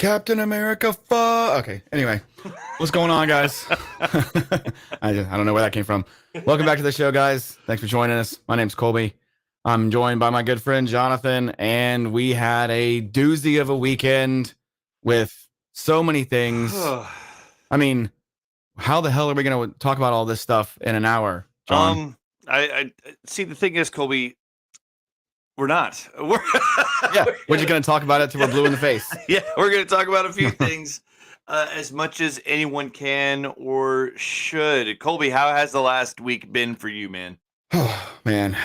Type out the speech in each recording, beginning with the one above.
Captain America. Okay. Anyway, what's going on, guys? I don't know where that came from. Welcome back to the show, guys. Thanks for joining us. My name's Colby. I'm joined by my good friend Jonathan, and we had a doozy of a weekend with so many things. I mean, how the hell are we going to talk about all this stuff in an hour, John? I see. The thing is, Colby, we're not. We're we're just going to talk about it till we're blue in the face. Yeah, we're going to talk about a few things as much as anyone can or should. Colby, how has the last week been for you, man? Oh, man.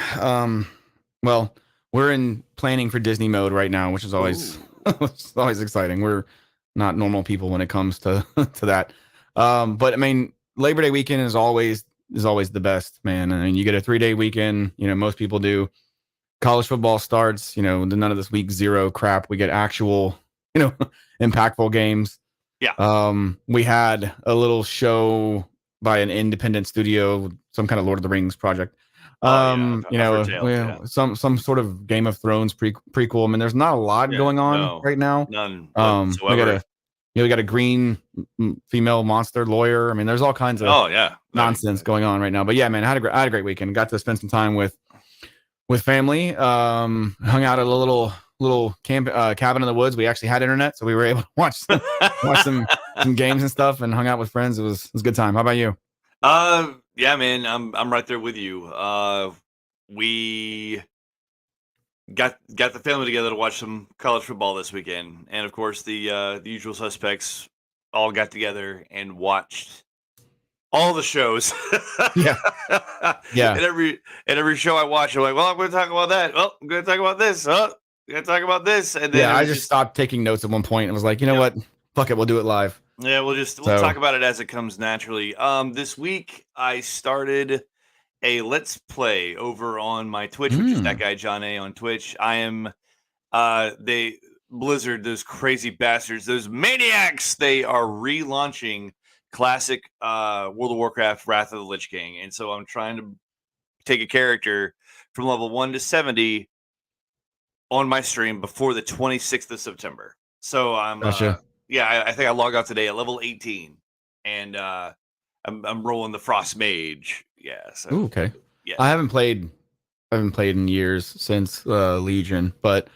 Well, we're in planning for Disney mode right now, which is always it's always exciting. We're not normal people when it comes to to that. But I mean, Labor Day weekend is always the best, man. I mean, you get a 3-day weekend. You know, most people do. College football starts. You know, none of this week zero crap. We get actual, impactful games. Yeah. We had a little show by an independent studio, some kind of Lord of the Rings project. Some sort of Game of Thrones prequel. I mean, there's not a lot going on right now. None whatsoever. We got a green female monster lawyer. I mean, there's all kinds of nonsense going on right now. But yeah, man, I had a great weekend. Got to spend some time with family. Hung out at a little cabin in the woods. We actually had internet, so we were able to watch some games and stuff, and hung out with friends. It was a good time. How about you? Yeah, man, I'm right there with you. We got the family together to watch some college football this weekend, and of course the usual suspects all got together and watched all the shows. Yeah. And every show I watch, I'm like, well, I'm going to talk about that. Well, I'm going to talk about this. Oh, I'm going to talk about this. And then I just stopped taking notes at one point and was like, you know what? Fuck it, we'll do it live. Yeah, we'll talk about it as it comes naturally. This week I started a Let's Play over on my Twitch, which is that guy John A on Twitch. I am Blizzard, those crazy bastards, those maniacs, they are relaunching classic World of Warcraft Wrath of the Lich King. And so I'm trying to take a character from level 1 to 70 on my stream before the 26th of September. So I'm gotcha. I think I log out today at level 18, and I'm rolling the Frost Mage. Yeah. So Ooh, okay. Yeah. I haven't played in years since Legion, but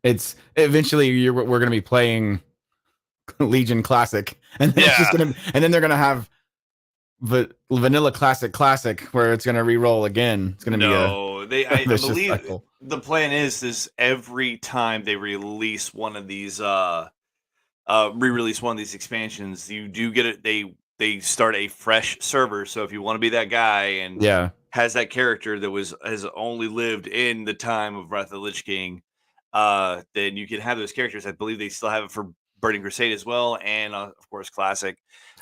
it's eventually we're going to be playing Legion Classic, and then it's just and then they're going to have Vanilla Classic where it's going to re-roll again. It's going to be I believe cycle. The plan is every time they release one of these re-release one of these expansions, you do get it. They start a fresh server. So if you want to be that guy and has that character that has only lived in the time of Wrath of the Lich King, then you can have those characters. I believe they still have it for Burning Crusade as well, and of course Classic.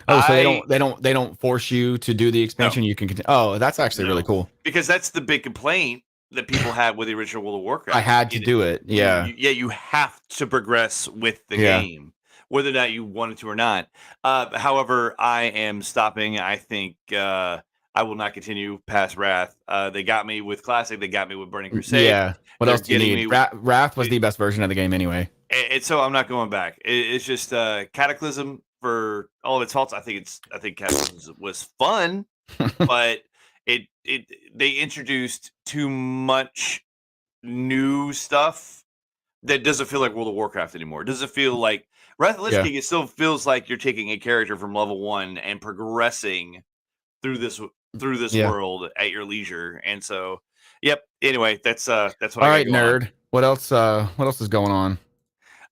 So they don't force you to do the expansion. You can continue. Oh, that's actually really cool, because that's the big complaint that people had with the original World of Warcraft. I had to do it. You have to progress with the game, whether or not you wanted to or not. However, I am stopping. I think I will not continue past Wrath. They got me with Classic. They got me with Burning Crusade. Yeah. What else do you need? Wrath was the best version of the game anyway. And so I'm not going back. It's just Cataclysm, for all of its faults. I think Cataclysm was fun, but they introduced too much new stuff that doesn't feel like World of Warcraft anymore. It doesn't feel like Wrath of the Lich King. It still feels like you're taking a character from level 1 and progressing through this world at your leisure. And so, anyway, that's what all right, nerd. What else is going on?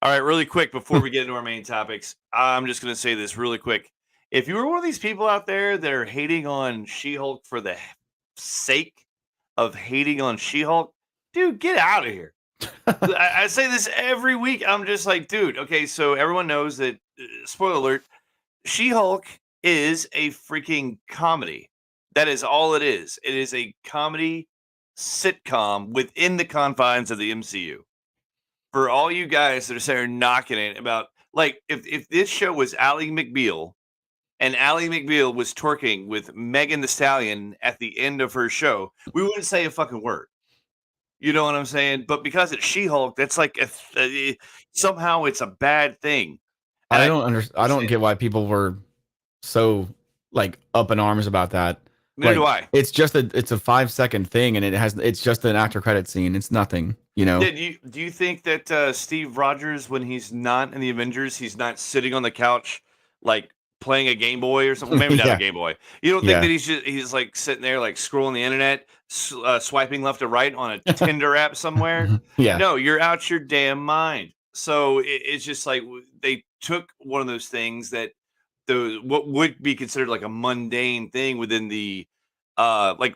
All right, really quick before we get into our main topics, I'm just going to say this really quick. If you were one of these people out there that are hating on She-Hulk for the sake of hating on She-Hulk, dude, get out of here. I say this every week. I'm just like, dude, okay, so everyone knows that, spoiler alert, She-Hulk is a freaking comedy. That is all it is. It is a comedy sitcom within the confines of the MCU. For all you guys that are saying knocking it about, like, if this show was Ally McBeal and Ally McBeal was twerking with Megan Thee Stallion at the end of her show, we wouldn't say a fucking word. You know what I'm saying? But because it's She-Hulk, that's like somehow it's a bad thing. I don't get why people were so like up in arms about that. Neither Like do I. it's just it's a 5-second thing, and it's just an after credit scene. It's nothing, you know. Do you think that Steve Rogers, when he's not in the Avengers, he's not sitting on the couch like playing a Game Boy or something? Well, maybe not a Yeah, Game Boy. You don't think yeah, that he's like sitting there like scrolling the internet, swiping left to right on a Tinder app somewhere? yeah, No, you're out your damn mind. So it's just like they took one of those things that what would be considered like a mundane thing within the like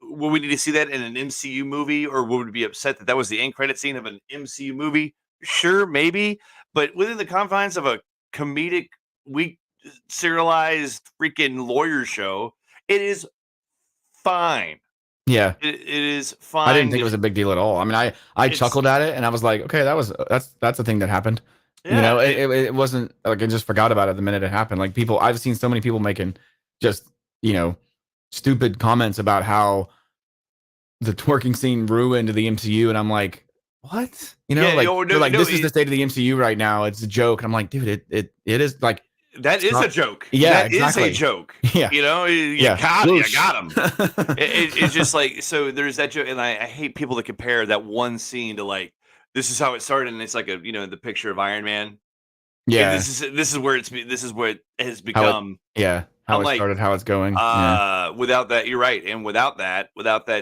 would we need to see that in an MCU movie, or would we be upset that that was the end credit scene of an MCU movie? Sure, maybe, but within the confines of a comedic, weak, serialized freaking lawyer show, it is fine. yeah. It is I didn't fine. think it was a big deal at all. I mean, I It's chuckled at it, and I was like, okay, that's a thing that happened. You yeah, know, it wasn't like I just forgot about it the minute it happened. Like people, I've seen so many people making just stupid comments about how the twerking scene ruined the MCU, and I'm like, what? yeah. Like Oh they're no, like, no, this is the state of the MCU right now. It's a joke, and I'm like, dude, it is like, that is a not, joke. yeah, That is a exactly, joke. yeah, You know, you yeah, got it. You whoosh. got him. It's just like so. There's that joke, and I hate people that compare that one scene to like this is how it started, and it's like the picture of Iron Man, and Yeah, this is where it has how it, become. yeah, how I'm it like, started, how it's going, yeah. without that, you're right, and without that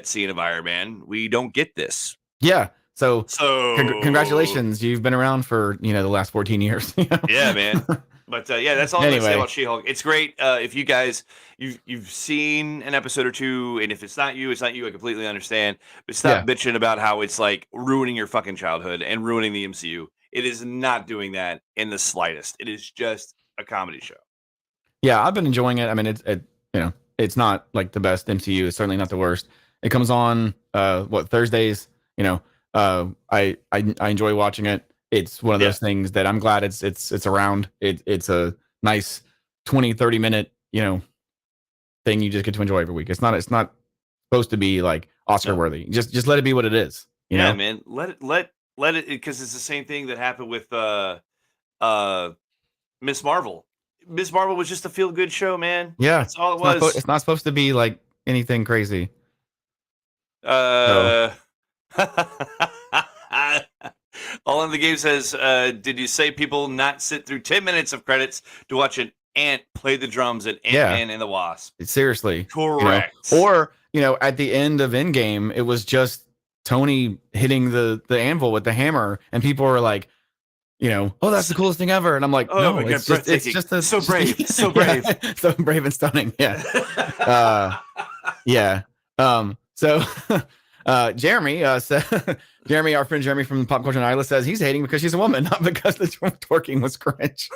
scene of Iron Man, we don't get this. Yeah. So So congratulations. You've been around for, the last 14 years. yeah, man. But yeah, that's all I'm gonna say Anyway, about She-Hulk. It's great. If you guys you've seen an episode or two, and if it's not you, it's not you. I completely understand. But stop yeah. bitching about how it's like ruining your fucking childhood and ruining the MCU. It is not doing that in the slightest. It is just a comedy show. Yeah, I've been enjoying it. I mean, it's not like the best MCU. It's certainly not the worst. It comes on Thursdays, I enjoy watching it. It's one of Yeah, those things that I'm glad it's around. It's a nice 20-30 minute, thing you just get to enjoy every week. It's not supposed to be like Oscar no, worthy. Just let it be what it is, you yeah, know? man. Let it because it's the same thing that happened with uh Miss Marvel. Miss Marvel was just a feel good show, man. Yeah. That's all it It's was. not supposed to be like anything crazy. So Uh, all in the game says, did you say people not sit through 10 minutes of credits to watch an ant play the drums at yeah, Ant-Man and the Wasp? seriously, Correct. or at the end of Endgame, it was just Tony hitting the anvil with the hammer, and people were like, oh, that's the coolest thing ever, and I'm like, Oh no, my God, it's breathtaking. just a So brave. So yeah, brave. so brave and stunning, yeah. Uh, Yeah. So Jeremy Jeremy, our friend Jeremy from the Pop Culture Nihilist, says he's hating because she's a woman, not because the twerking was cringe.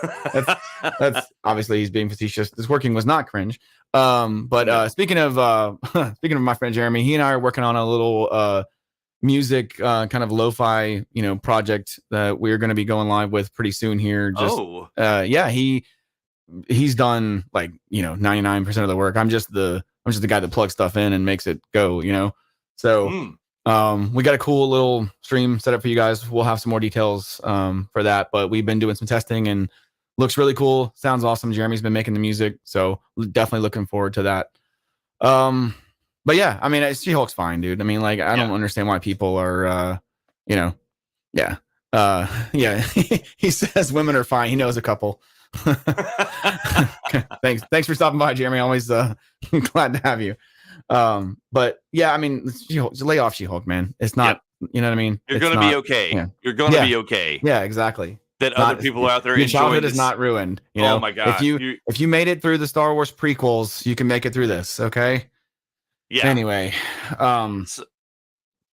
That's obviously he's being facetious. This twerking was not cringe. But No. speaking of speaking of my friend Jeremy, he and I are working on a little music kind of lo-fi project that we're going to be going live with pretty soon here. Just Oh. yeah, he's done like 99% of the work. I'm just the guy that plugs stuff in and makes it go, so Mm. we got a cool little stream set up for you guys. We'll have some more details for that, but we've been doing some testing and looks really cool, sounds awesome. Jeremy's been making the music, so definitely looking forward to that. But yeah, I mean, She-Hulk's fine, dude. I mean, like, I don't understand why people are yeah, yeah. He says women are fine. He knows a couple. Thanks for stopping by, Jeremy. Always glad to have you. But yeah, I mean, lay off She-Hulk, man. It's not, you know what I mean? You're It's going to be not, okay. yeah, You're going to yeah, be okay. yeah, exactly. That other people are out there Your enjoying childhood this. is not ruined. Oh my God. If you made it through the Star Wars prequels, you can make it through this. Okay. Yeah. Anyway,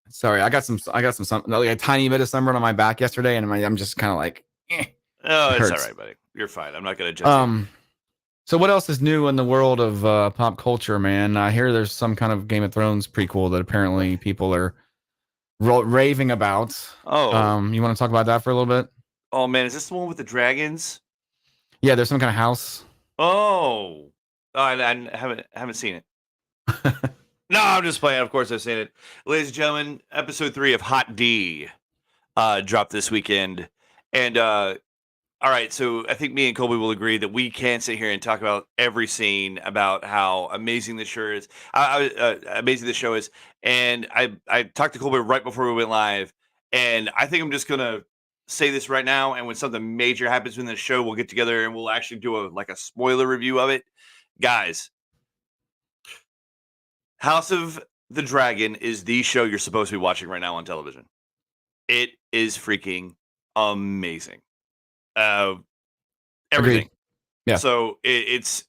sorry, I got some something like a tiny bit of sunburn on my back yesterday, and I'm just kind of like, Oh, it's all hurts. right, buddy. You're fine. I'm not going to judge you. So what else is new in the world of pop culture, man? I hear there's some kind of Game of Thrones prequel that apparently people are raving about. Oh. You want to talk about that for a little bit? Oh man, is this the one with the dragons? Yeah, there's some kind of house. Oh, I haven't seen it. No, I'm just playing. Of course, I've seen it. Ladies and gentlemen, episode 3 of HotD dropped this weekend, and all right, so I think me and Colby will agree that we can't sit here and talk about every scene about how amazing the show is. Amazing the show is, and I talked to Colby right before we went live, and I think I'm just gonna say this right now. And when something major happens in the show, we'll get together and we'll actually do a spoiler review of it, guys. House of the Dragon is the show you're supposed to be watching right now on television. It is freaking amazing. Everything. Agreed. Yeah. So it's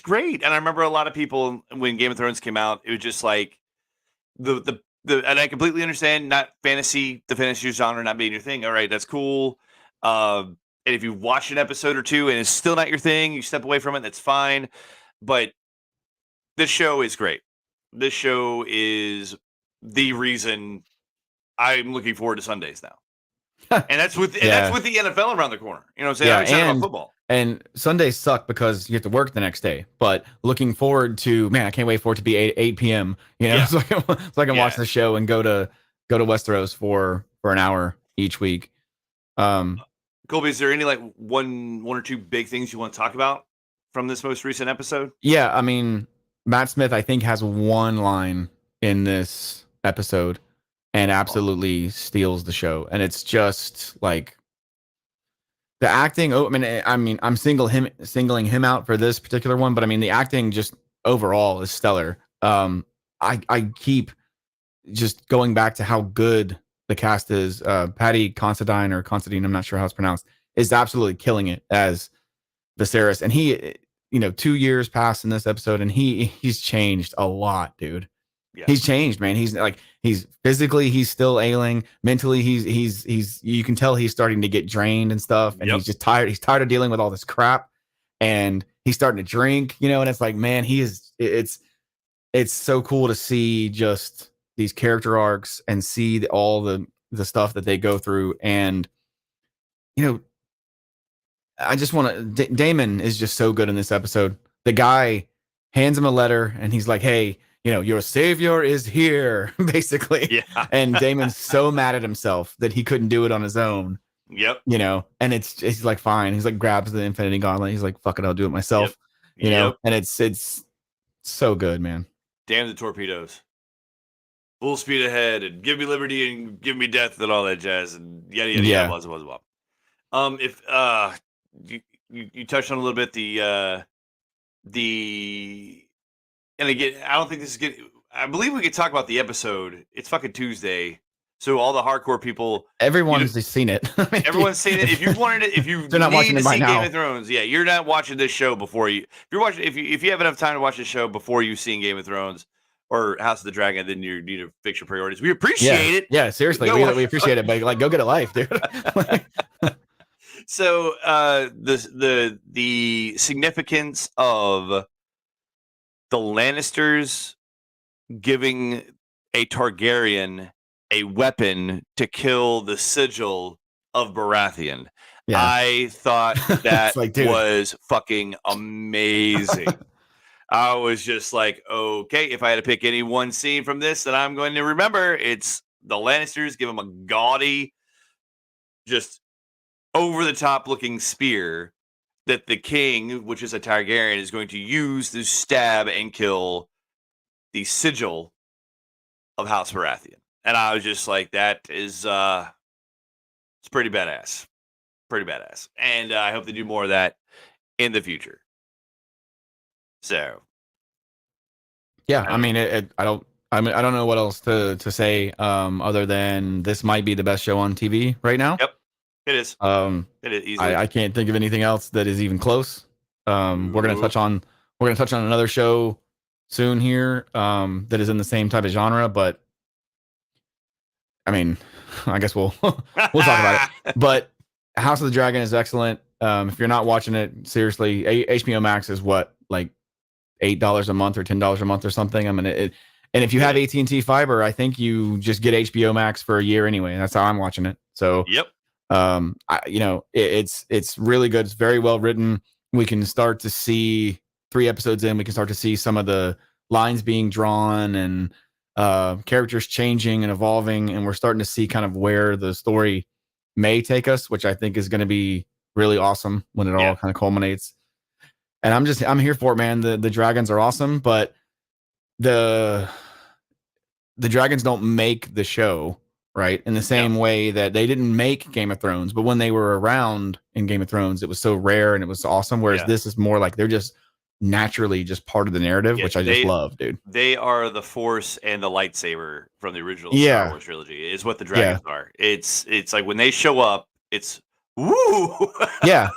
great. And I remember a lot of people when Game of Thrones came out, it was just like the and I completely understand the fantasy genre not being your thing. All right, that's cool. And if you watch an episode or two and it's still not your thing, you step away from it, that's fine. But this show is great. This show is the reason I'm looking forward to Sundays now. And that's with the NFL around the corner. You know what I'm saying? Yeah, I'm excited about football. And Sundays suck because you have to work the next day. But looking forward to, man, I can't wait for it to be 8 p.m. You know, Yeah. so I can watch the show and go to Westeros for an hour each week. Colby, is there any like one or two big things you want to talk about from this most recent episode? Yeah, I mean, Matt Smith, I think, has one line in this episode and absolutely steals the show. And it's just like the acting. Oh, I mean, I'm singling him out for this particular one, but I mean, the acting just overall is stellar. I keep just going back to how good the cast is. Patty Considine, I'm not sure how it's pronounced, is absolutely killing it as Viserys. And he, 2 years passed in this episode, and he's changed a lot, dude. Yeah. He's changed, man. He's physically, he's still ailing. Mentally, he's you can tell he's starting to get drained and stuff, and he's just tired. He's tired of dealing with all this crap, and he's starting to drink, and it's like, man, it's so cool to see just these character arcs and see all the stuff that they go through. And I just want to, Damon is just so good in this episode. The guy hands him a letter and he's like, hey, your savior is here, basically. Yeah. And Damon's so mad at himself that he couldn't do it on his own. Yep. And he's like, fine. He's like, grabs the Infinity Gauntlet. He's like, fuck it, I'll do it myself. Yep. And it's so good, man. Damn the torpedoes. Full speed ahead and give me liberty and give me death and all that jazz and yada yada yada. Blah, blah, blah. If you touched on a little bit and again, I don't think this is good. I believe we could talk about the episode. It's fucking Tuesday, so all the hardcore people, everyone's seen it. Everyone's seen it. If you wanted it, if you they're not watching it by now. Game of Thrones, yeah, you're not watching this show before you. If you're watching, if you have enough time to watch the show before you've seen Game of Thrones or House of the Dragon, then you need to fix your priorities. We appreciate it. Yeah, seriously, we appreciate it, but like, go get a life, dude. So the significance of the Lannisters giving a Targaryen a weapon to kill the sigil of Baratheon. Yeah. I thought that was fucking amazing. I was just like, okay, if I had to pick any one scene from this that I'm going to remember, it's the Lannisters give him a gaudy, just over the top looking spear that the king, which is a Targaryen, is going to use to stab and kill the sigil of House Baratheon. And I was just like, that is it's pretty badass. Pretty badass. And I hope they do more of that in the future. So yeah, I mean, I don't know what else to say other than this might be the best show on TV right now. Yep. It is. It is easily. I can't think of anything else that is even close. We're gonna touch on another show soon here that is in the same type of genre, but I mean, I guess we'll talk about it. But House of the Dragon is excellent. If you're not watching it, seriously, HBO Max is what, like $8 a month or $10 a month or something. I mean, and if you have AT&T fiber, I think you just get HBO Max for a year anyway. That's how I'm watching it. So yep. It's really good. It's very well written. We can start to see 3 episodes in. We can start to see some of the lines being drawn and characters changing and evolving, and we're starting to see kind of where the story may take us, which I think is going to be really awesome when it all kind of culminates. And I'm here for it, man. The dragons are awesome, but the dragons don't make the show, right? In the same way that they didn't make Game of Thrones, but when they were around in Game of Thrones, it was so rare and it was awesome. Whereas this is more like they're just naturally just part of the narrative, which I just love, dude. They are the Force and the lightsaber from the original Star Wars trilogy. Is what the dragons are. It's like when they show up, it's woo. Yeah,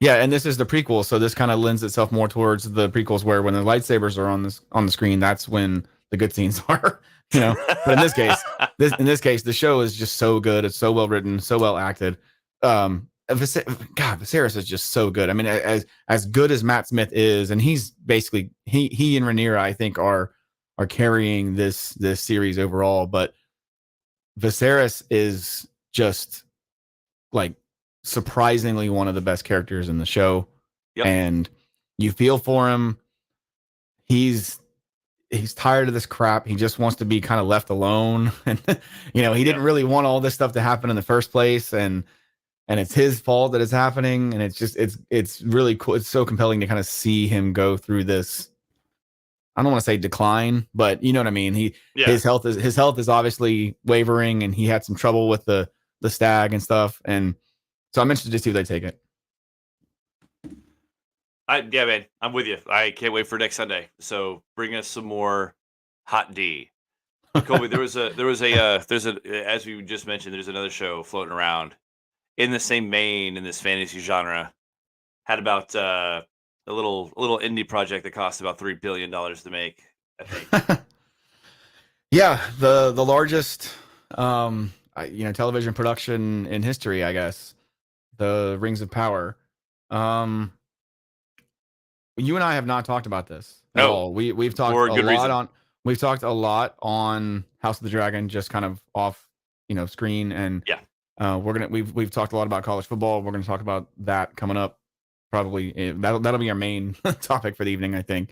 and this is the prequel, so this kind of lends itself more towards the prequels, where when the lightsabers are on the screen, that's when the good scenes are. But in this case, the show is just so good. It's so well written, so well acted. God, Viserys is just so good. I mean, as good as Matt Smith is, and he's basically he and Rhaenyra, I think, are carrying this series overall. But Viserys is just like surprisingly one of the best characters in the show, and you feel for him. He's tired of this crap. He just wants to be kind of left alone. And, he didn't really want all this stuff to happen in the first place. And it's his fault that it's happening. And it's really cool. It's so compelling to kind of see him go through this. I don't want to say decline, but you know what I mean? His health is obviously wavering, and he had some trouble with the stag and stuff. And so I'm interested to see if they take it. Yeah, man, I'm with you. I can't wait for next Sunday. So bring us some more HotD. Colby, there's as we just mentioned, there's another show floating around in the same vein in this fantasy genre. Had about a little indie project that cost about $3 billion to make, I think. Yeah, the largest television production in history, I guess. The Rings of Power. You and I have not talked about this at all. We've talked we've talked a lot on House of the Dragon, just kind of off, screen, and we've talked a lot about college football. We're gonna talk about that coming up. Probably that'll be our main topic for the evening, I think.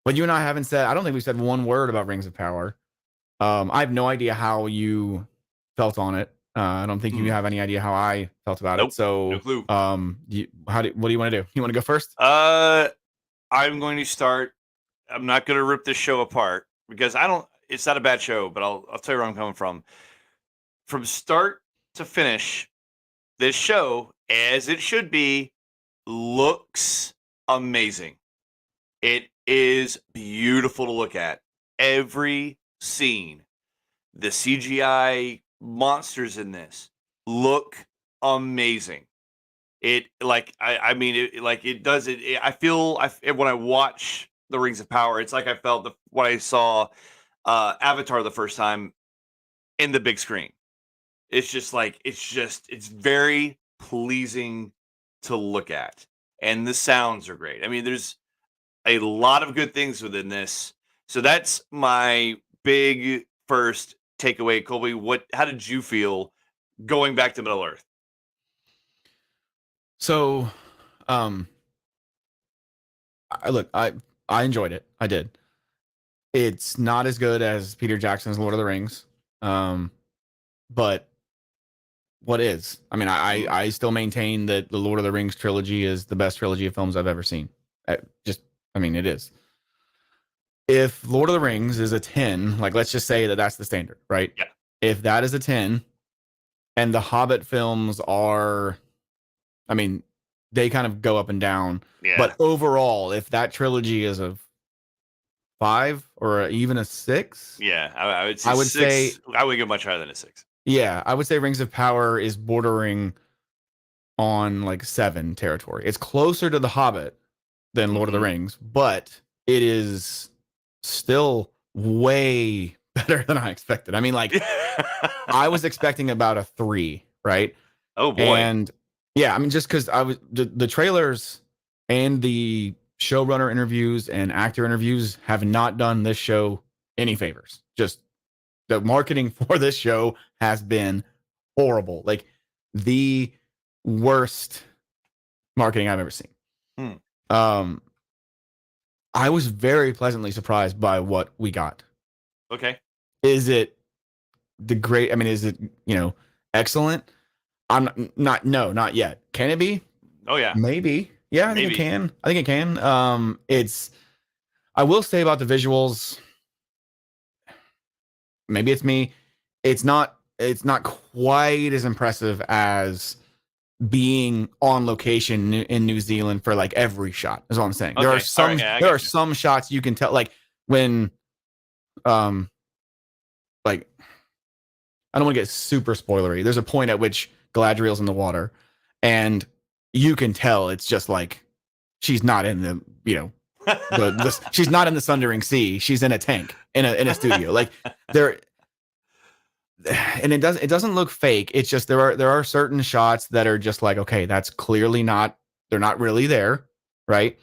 But you and I I don't think we've said one word about Rings of Power. I have no idea how you felt on it. I don't think you have any idea how I felt about it. So, no clue. What do you want to do? You want to go first? I'm going to start. I'm not going to rip this show apart because it's not a bad show, but I'll tell you where I'm coming from. From start to finish, this show, as it should be, looks amazing. It is beautiful to look at. Every scene, the CGI monsters in this look amazing. It I feel when I watch the Rings of Power, it's like I felt when I saw Avatar the first time in the big screen. It's very pleasing to look at, and the sounds are great. I mean, there's a lot of good things within this. So that's my big first takeaway. Colby, how did you feel going back to Middle Earth? So, I enjoyed it. I did. It's not as good as Peter Jackson's Lord of the Rings, but what is? I mean, I still maintain that the Lord of the Rings trilogy is the best trilogy of films I've ever seen. It is. If Lord of the Rings is a 10, like let's just say that's the standard, right? Yeah. If that is a 10, and the Hobbit films are, I mean, they kind of go up and down. Yeah. But overall, if that trilogy is a 5 or even a 6, I would say I would go much higher than a 6. Yeah, I would say Rings of Power is bordering on like 7 territory. It's closer to The Hobbit than Lord of the Rings, but it is still way better than I expected. I mean, like I was expecting about a 3, right? Oh boy. And yeah, I mean, just because the trailers and the showrunner interviews and actor interviews have not done this show any favors. Just the marketing for this show has been horrible. Like the worst marketing I've ever seen. I was very pleasantly surprised by what we got. Okay. Is it is it, excellent? I'm not. No, not yet. Can it be? Oh yeah, Maybe. Yeah, I think it maybe. can. I think it can. It's. I will say about the visuals. Maybe it's me. It's not. It's not quite as impressive as being on location in New Zealand for like every shot. Is all I'm saying. There are Okay, all right, some. yeah, I There are got you. some shots you can tell, like when, um, like I don't want to get super spoilery. There's a point at which Galadriel's in the water, and you can tell it's just like she's not in the she's not in the Sundering Sea. She's in a tank in a studio. Like there, and it doesn't look fake. It's just there are certain shots that are just like, okay, that's clearly not, they're not really there, right?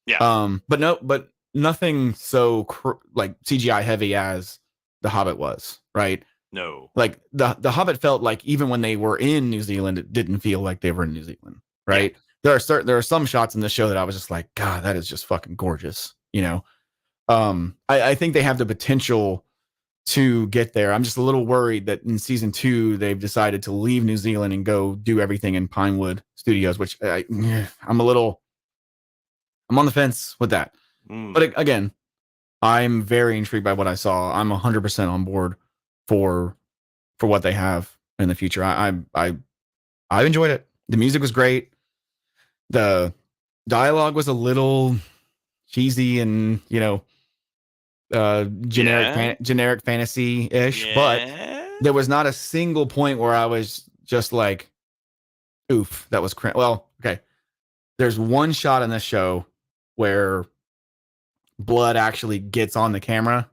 Yeah, But nothing so like CGI heavy as The Hobbit was, right? no, Like the Hobbit felt like even when they were in New Zealand, it didn't feel like they were in New Zealand, yeah. right? There are some shots in the show that I was just like, God, that is just fucking gorgeous, you know. I think they have the potential to get there. I'm just a little worried that in season 2 they've decided to leave New Zealand and go do everything in Pinewood Studios, which I'm on the fence with that. Mm. But again, I'm very intrigued by what I saw. I'm 100% on board for what they have in the future. I enjoyed it. The music was great. The dialogue was a little cheesy and Yeah, generic fantasy ish, but yeah. there was not a single point where I was just like, "Oof, that was cringe." Well, okay. There's one shot in this show where blood actually gets on the camera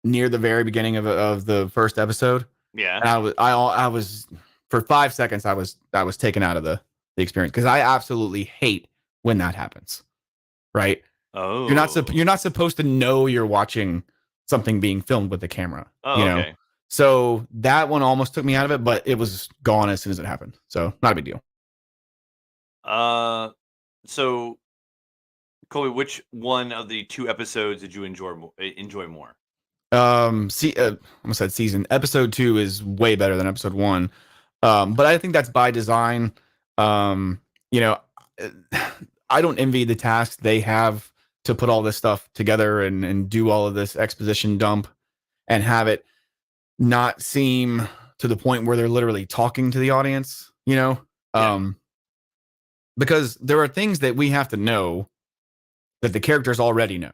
near the very beginning of the first episode, Yeah. and I was for 5 seconds I was taken out of the experience because I absolutely hate when that happens. Right? Oh. You're not supposed to know you're watching something being filmed with the camera. Oh, okay. So that one almost took me out of it, but it was gone as soon as it happened. So not a big deal. Uh, so Colby, which one of the 2 episodes did you enjoy more? See, almost said season. Episode 2 is way better than episode 1. But I think that's by design. Um, you know, I don't envy the task they have to put all this stuff together and do all of this exposition dump and have it not seem to the point where they're literally talking to the audience, Yeah. because there are things that we have to know that the characters already know,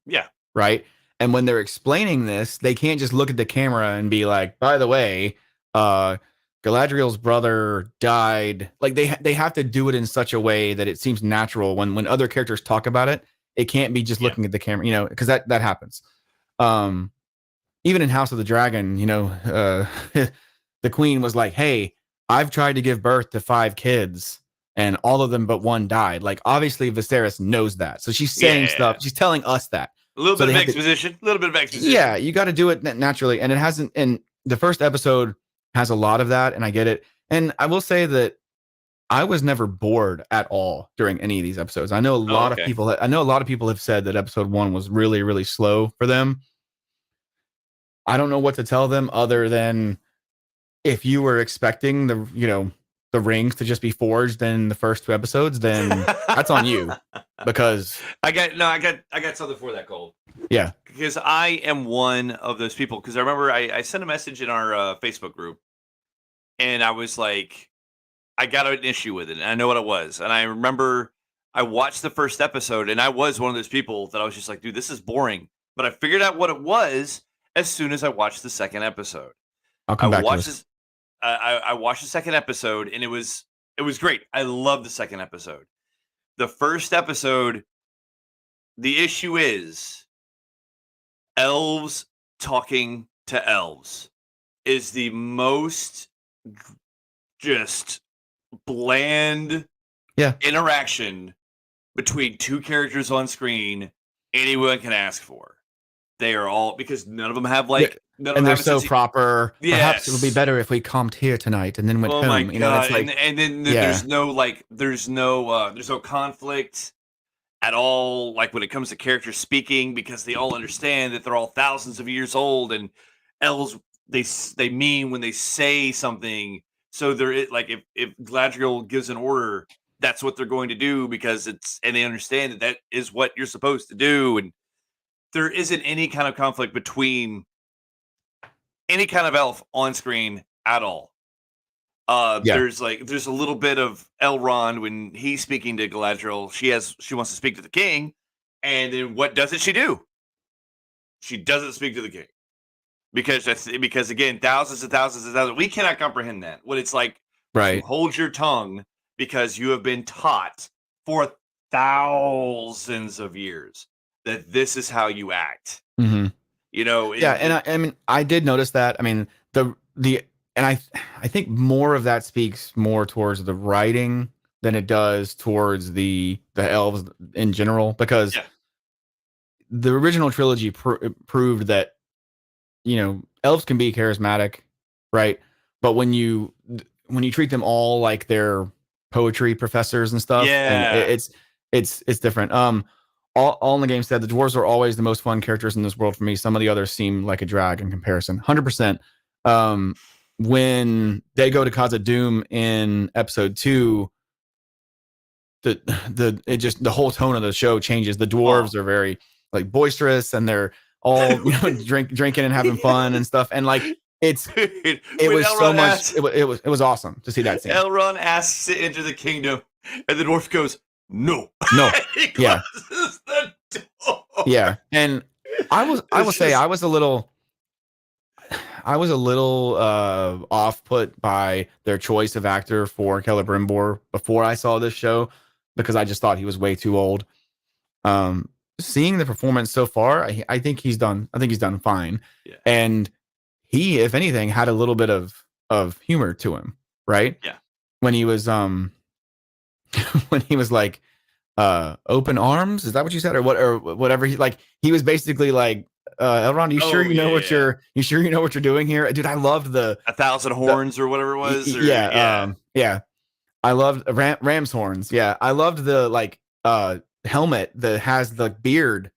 Yeah. right? And when they're explaining this, they can't just look at the camera and be like, by the way, Galadriel's brother died. Like they have to do it in such a way that it seems natural when other characters talk about it. It can't be just Yeah. looking at the camera, because that happens. Even in House of the Dragon, the queen was like, "Hey, I've tried to give birth to 5 kids and all of them but one died." Like obviously Viserys knows that. So she's saying Yeah. stuff. She's telling us that. A little So bit they of have to, exposition. A little bit of exposition. yeah, you got to do it naturally, and it hasn't. And the first episode has a lot of that, and I get it. And I will say that I was never bored at all during any of these episodes. I know a Oh, lot of okay. people. I know a lot of people have said that episode 1 was really, really slow for them. I don't know what to tell them other than if you were expecting the rings to just be forged in the first 2 episodes, then that's on you because I got something for that, Cole. yeah. Because I am one of those people. Because I remember I sent a message in our Facebook group, and I was like, I got an issue with it, and I know what it was. And I remember I watched the first episode, and I was one of those people that I was just like, dude, this is boring. But I figured out what it was as soon as I watched the second episode. I'll I come back to watched this. this. I watched the second episode, and it was great. I love the second episode. The first episode, the issue is elves talking to elves is the most just bland Yeah. interaction between 2 characters on screen anyone can ask for. They are all, because none of them have like none of And them they're have a so sense of, proper. Perhaps it would be yes. better if we camped here tonight and then went Oh my home. It's god! like, And then yeah, there's no conflict at all. Like when it comes to characters speaking, because they all understand that they're all thousands of years old, and elves they mean when they say something So there is like if Galadriel gives an order, that's what they're going to do because and they understand that is what you're supposed to do, and there isn't any kind of conflict between any kind of elf on screen at all. Yeah. There's a little bit of Elrond when he's speaking to Galadriel. She wants to speak to the king, and then what doesn't she do? She doesn't speak to the king because again, thousands and thousands and thousands. We cannot comprehend that. What it's like to Right. hold your tongue because you have been taught for thousands of years that this is how you act. Mm-hmm. Yeah, and I mean, I did notice that. I mean, and I think more of that speaks more towards the writing than it does towards the elves in general, because the original trilogy proved that, you know, elves can be charismatic, right? But when you treat them all like they're poetry professors and stuff, and it's different. All in the game said the dwarves are always the most fun characters in this world for me. Some of the others seem like a drag in comparison. 100%. When they go to Khazad Dûm in episode 2, the whole tone of the show changes. The dwarves are very like boisterous, and they're all drinking and having fun and stuff. And like it was so much. It was awesome to see that scene. Elrond asks to enter the kingdom, and the dwarf goes, "No, yeah, yeah." And I will say I was a little off put by their choice of actor for Celebrimbor before I saw this show, because I just thought he was way too old. Seeing the performance so far, I think he's done fine. Yeah. And he, if anything, had a little bit of humor to him, right? Yeah. When he was when he was like open arms, is that what you said, or whatever? He was basically like, Elrond, you sure you know what you're doing here, dude? I loved the 1,000 horns or whatever it was. Yeah. I loved ram's horns. Yeah, I loved the helmet that has the beard,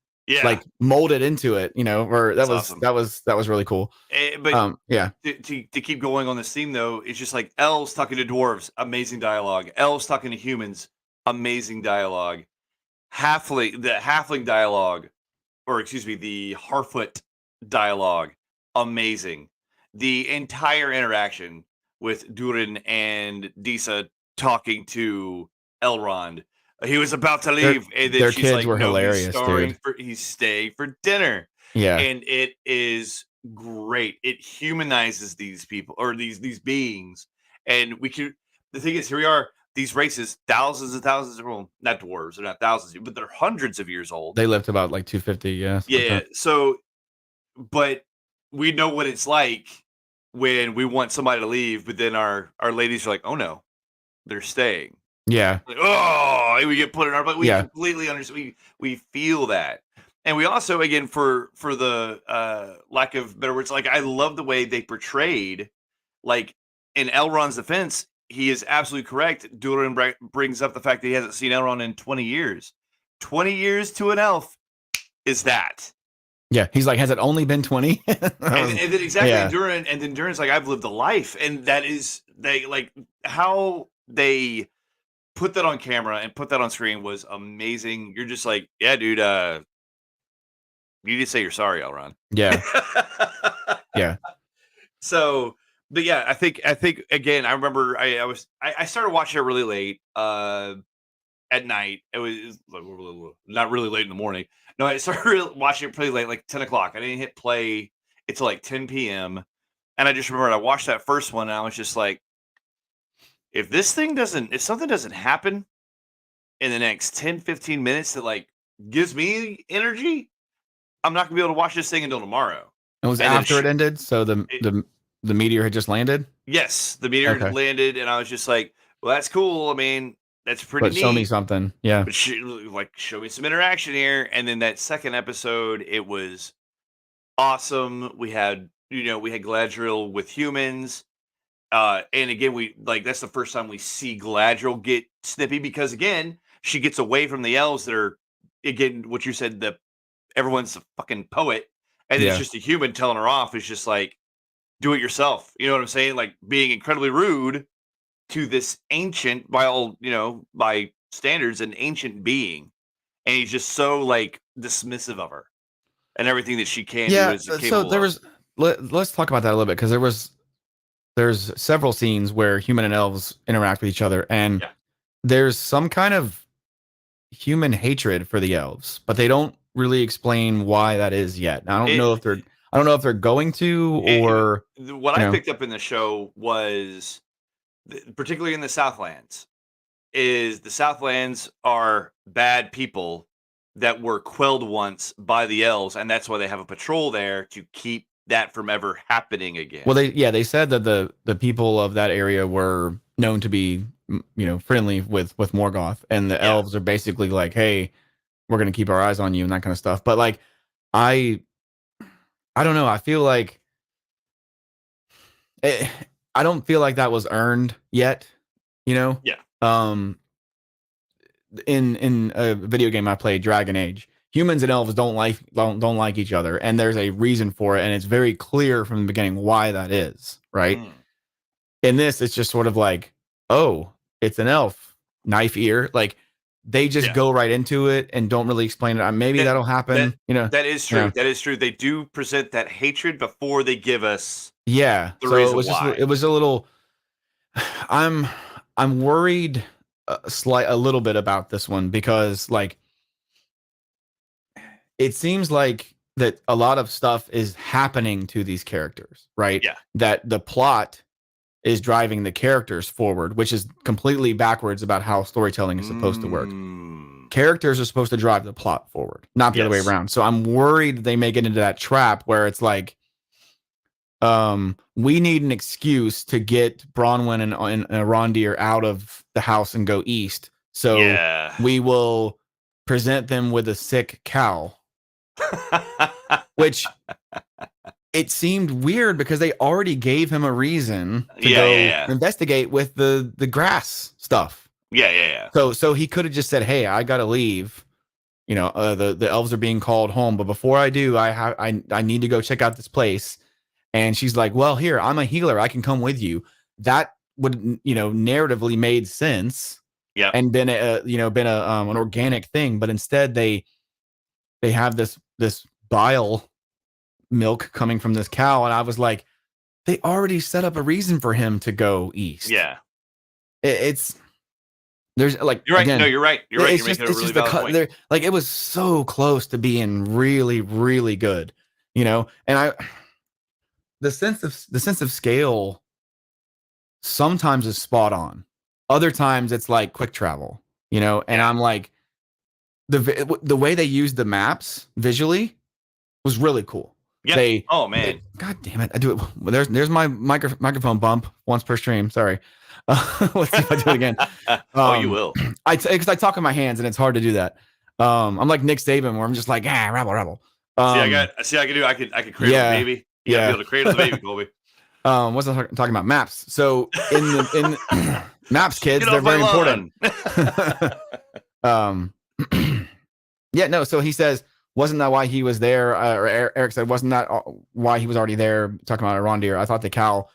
like molded into it. You know, or that was awesome. that was really cool. But to keep going on this theme though, it's just like elves talking to dwarves, amazing dialogue. Elves talking to humans, amazing dialogue. The halfling dialogue, or excuse me, the Harfoot dialogue, amazing. The entire interaction with Durin and Disa talking to Elrond. He was about to leave, and then their she's kids like, were "No, hilarious, he's staying for dinner." Yeah, and it is great. It humanizes these people or these beings, and the thing is, here we are. These races, thousands and thousands of, well, not dwarves, they're not thousands, but they're hundreds of years old. They lived about like 250, yeah. Yeah. So, but we know what it's like when we want somebody to leave, but then our ladies are like, "Oh no, they're staying." Yeah. Like, oh, we get put in our, but we completely understand. We feel that, and we also, again, for the lack of better words, like I love the way they portrayed, like in Elrond's defense. He is absolutely correct. Durin brings up the fact that he hasn't seen Elrond in 20 years. 20 years to an elf is that. Yeah, he's like, has it only been 20? and then exactly, Durin, and then Durin's like, I've lived a life. And that is, they like, how they put that on camera and put that on screen was amazing. You're just like, yeah, dude, you need to say you're sorry, Elrond. Yeah. Yeah. So, but yeah, I think again, I remember I started watching it really late at night. It was not really late in the morning. No, I started watching it pretty late, like 10 o'clock. I didn't hit play until like 10 p.m. And I just remembered I watched that first one and I was just like, if something doesn't happen in the next 10, 15 minutes that like gives me energy, I'm not gonna be able to watch this thing until tomorrow. It was after it ended, so the meteor had just landed? Yes, the meteor had landed, and I was just like, well, that's cool. I mean, that's pretty neat. Show me something. Yeah. But show me some interaction here. And then that second episode, it was awesome. We had Galadriel with humans. And again, that's the first time we see Galadriel get snippy, because again, she gets away from the elves that are, again, what you said, everyone's a fucking poet. And it's just a human telling her off. It's just like, do it yourself. You know what I'm saying? Like being incredibly rude to this ancient, by all by standards, an ancient being, and he's just so like dismissive of her and everything that she can do Yeah. is So capable there of. was. Let's talk about that a little bit because there's several scenes where human and elves interact with each other, and Yeah. there's some kind of human hatred for the elves, but they don't really explain why that is yet. I don't know It, if they're I don't know if they're going to or what you I know. picked up in the show was, particularly in the Southlands, is the Southlands are bad people that were quelled once by the elves, and that's why they have a patrol there to keep that from ever happening again. Well, they said that the people of that area were known to be friendly with Morgoth, and the Yeah. elves are basically like, hey, we're gonna keep our eyes on you and that kind of stuff. But like, I I don't know. I feel like eh, I don't feel like that was earned yet. You know, Yeah. um, in a video game I played, Dragon Age, humans and elves don't like each other, and there's a reason for it, and it's very clear from the beginning why that is. Right. Mm. In this, it's just sort of like, oh, it's an elf, knife ear. Like they just Yeah. go right into it and don't really explain it. Maybe That that'll that happen. that is true. Yeah, That is true. They do present that hatred before they give us yeah. the So reason why. it was a little. I'm I'm worried a little bit about this one because like it seems like that a lot of stuff is happening to these characters, right? Yeah. That the plot is driving the characters forward, which is completely backwards about how storytelling is supposed to work. Mm. Characters are supposed to drive the plot forward, not the other way Yes. around. So I'm worried they may get into that trap where it's like, we need an excuse to get Bronwyn and Rondir out of the house and go east. So Yeah. we will present them with a sick cow, which it seemed weird because they already gave him a reason to Yeah, go yeah. investigate with the grass stuff. Yeah. So he could have just said, "Hey, I gotta leave. The elves are being called home, but before I do, I need to go check out this place." And she's like, "Well, here, I'm a healer. I can come with you." That would, narratively made sense Yep. and been an organic thing. But instead, they have this bile milk coming from this cow, and I was like, they already set up a reason for him to go east. Yeah. It's there's like You're right. No, again, you're right. You're right. You're making a it's really just the valid cut point. there. Like it was so close to being really, really good, And the sense of scale sometimes is spot on. Other times it's like quick travel, And Yeah. I'm like the way they used the maps visually was really cool. Yeah. Oh man. God damn it, I do it. Well, there's my microphone bump once per stream. Sorry. Let's see if I do it again. Oh, you will. Because I talk in my hands and it's hard to do that. I'm like Nick Saban where I'm just like rebel. I could cradle the baby. You gotta be able to cradle the baby, Colby. What's I talking about? Maps. So in maps, kids, Get they're off my very important. lawn. Yeah, no. So he says, wasn't that why he was there? Or Eric said, wasn't that why he was already there? Talking about Rondir. I thought the cow,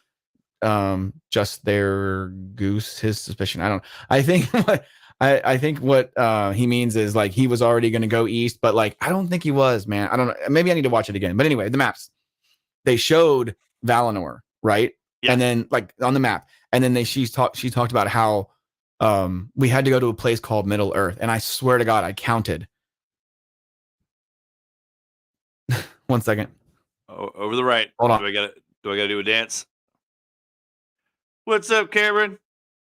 just their goose. His suspicion. I don't. I think. I think what he means is like he was already going to go east, but like I don't think he was, man. I don't know. Maybe I need to watch it again. But anyway, the maps. They showed Valinor, right? Yeah. And then like on the map, and then she talked about how we had to go to a place called Middle Earth, and I swear to God, I counted. 1 second. Over the right. Hold on. Do I gotta do a dance? What's up, Cameron?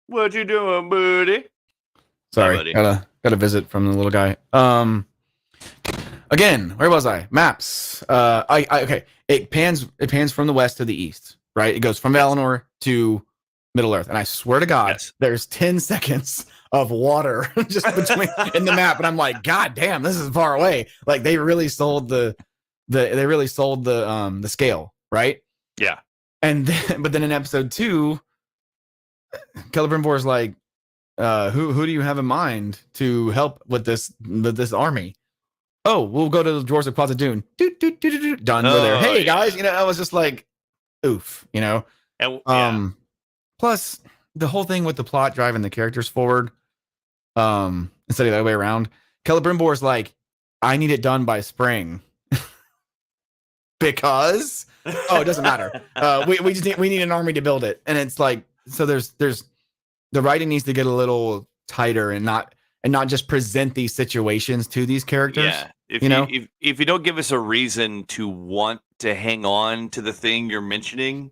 What you doing, buddy? Sorry, buddy. got a visit from the little guy. Again, where was I? Maps. Okay. It pans from the west to the east, right? It goes from Valinor to Middle Earth, and I swear to God, there's 10 seconds of water just between in the map, and I'm like, God damn, this is far away. Like they really sold the scale, right? Yeah. But then in episode 2, Celebrimbor's like, who do you have in mind to help with this army? Oh, we'll go to the Dwarves of Plaza Dune. Done. We're there. Hey guys, I was just like, oof, you know. And yeah, Plus the whole thing with the plot driving the characters forward, instead of the other way around. Celebrimbor is like, I need it done by spring because it doesn't matter. We just we need an army to build it, and it's like so. There's the writing needs to get a little tighter and not just present these situations to these characters. yeah. If you know, if you don't give us a reason to want to hang on to the thing you're mentioning,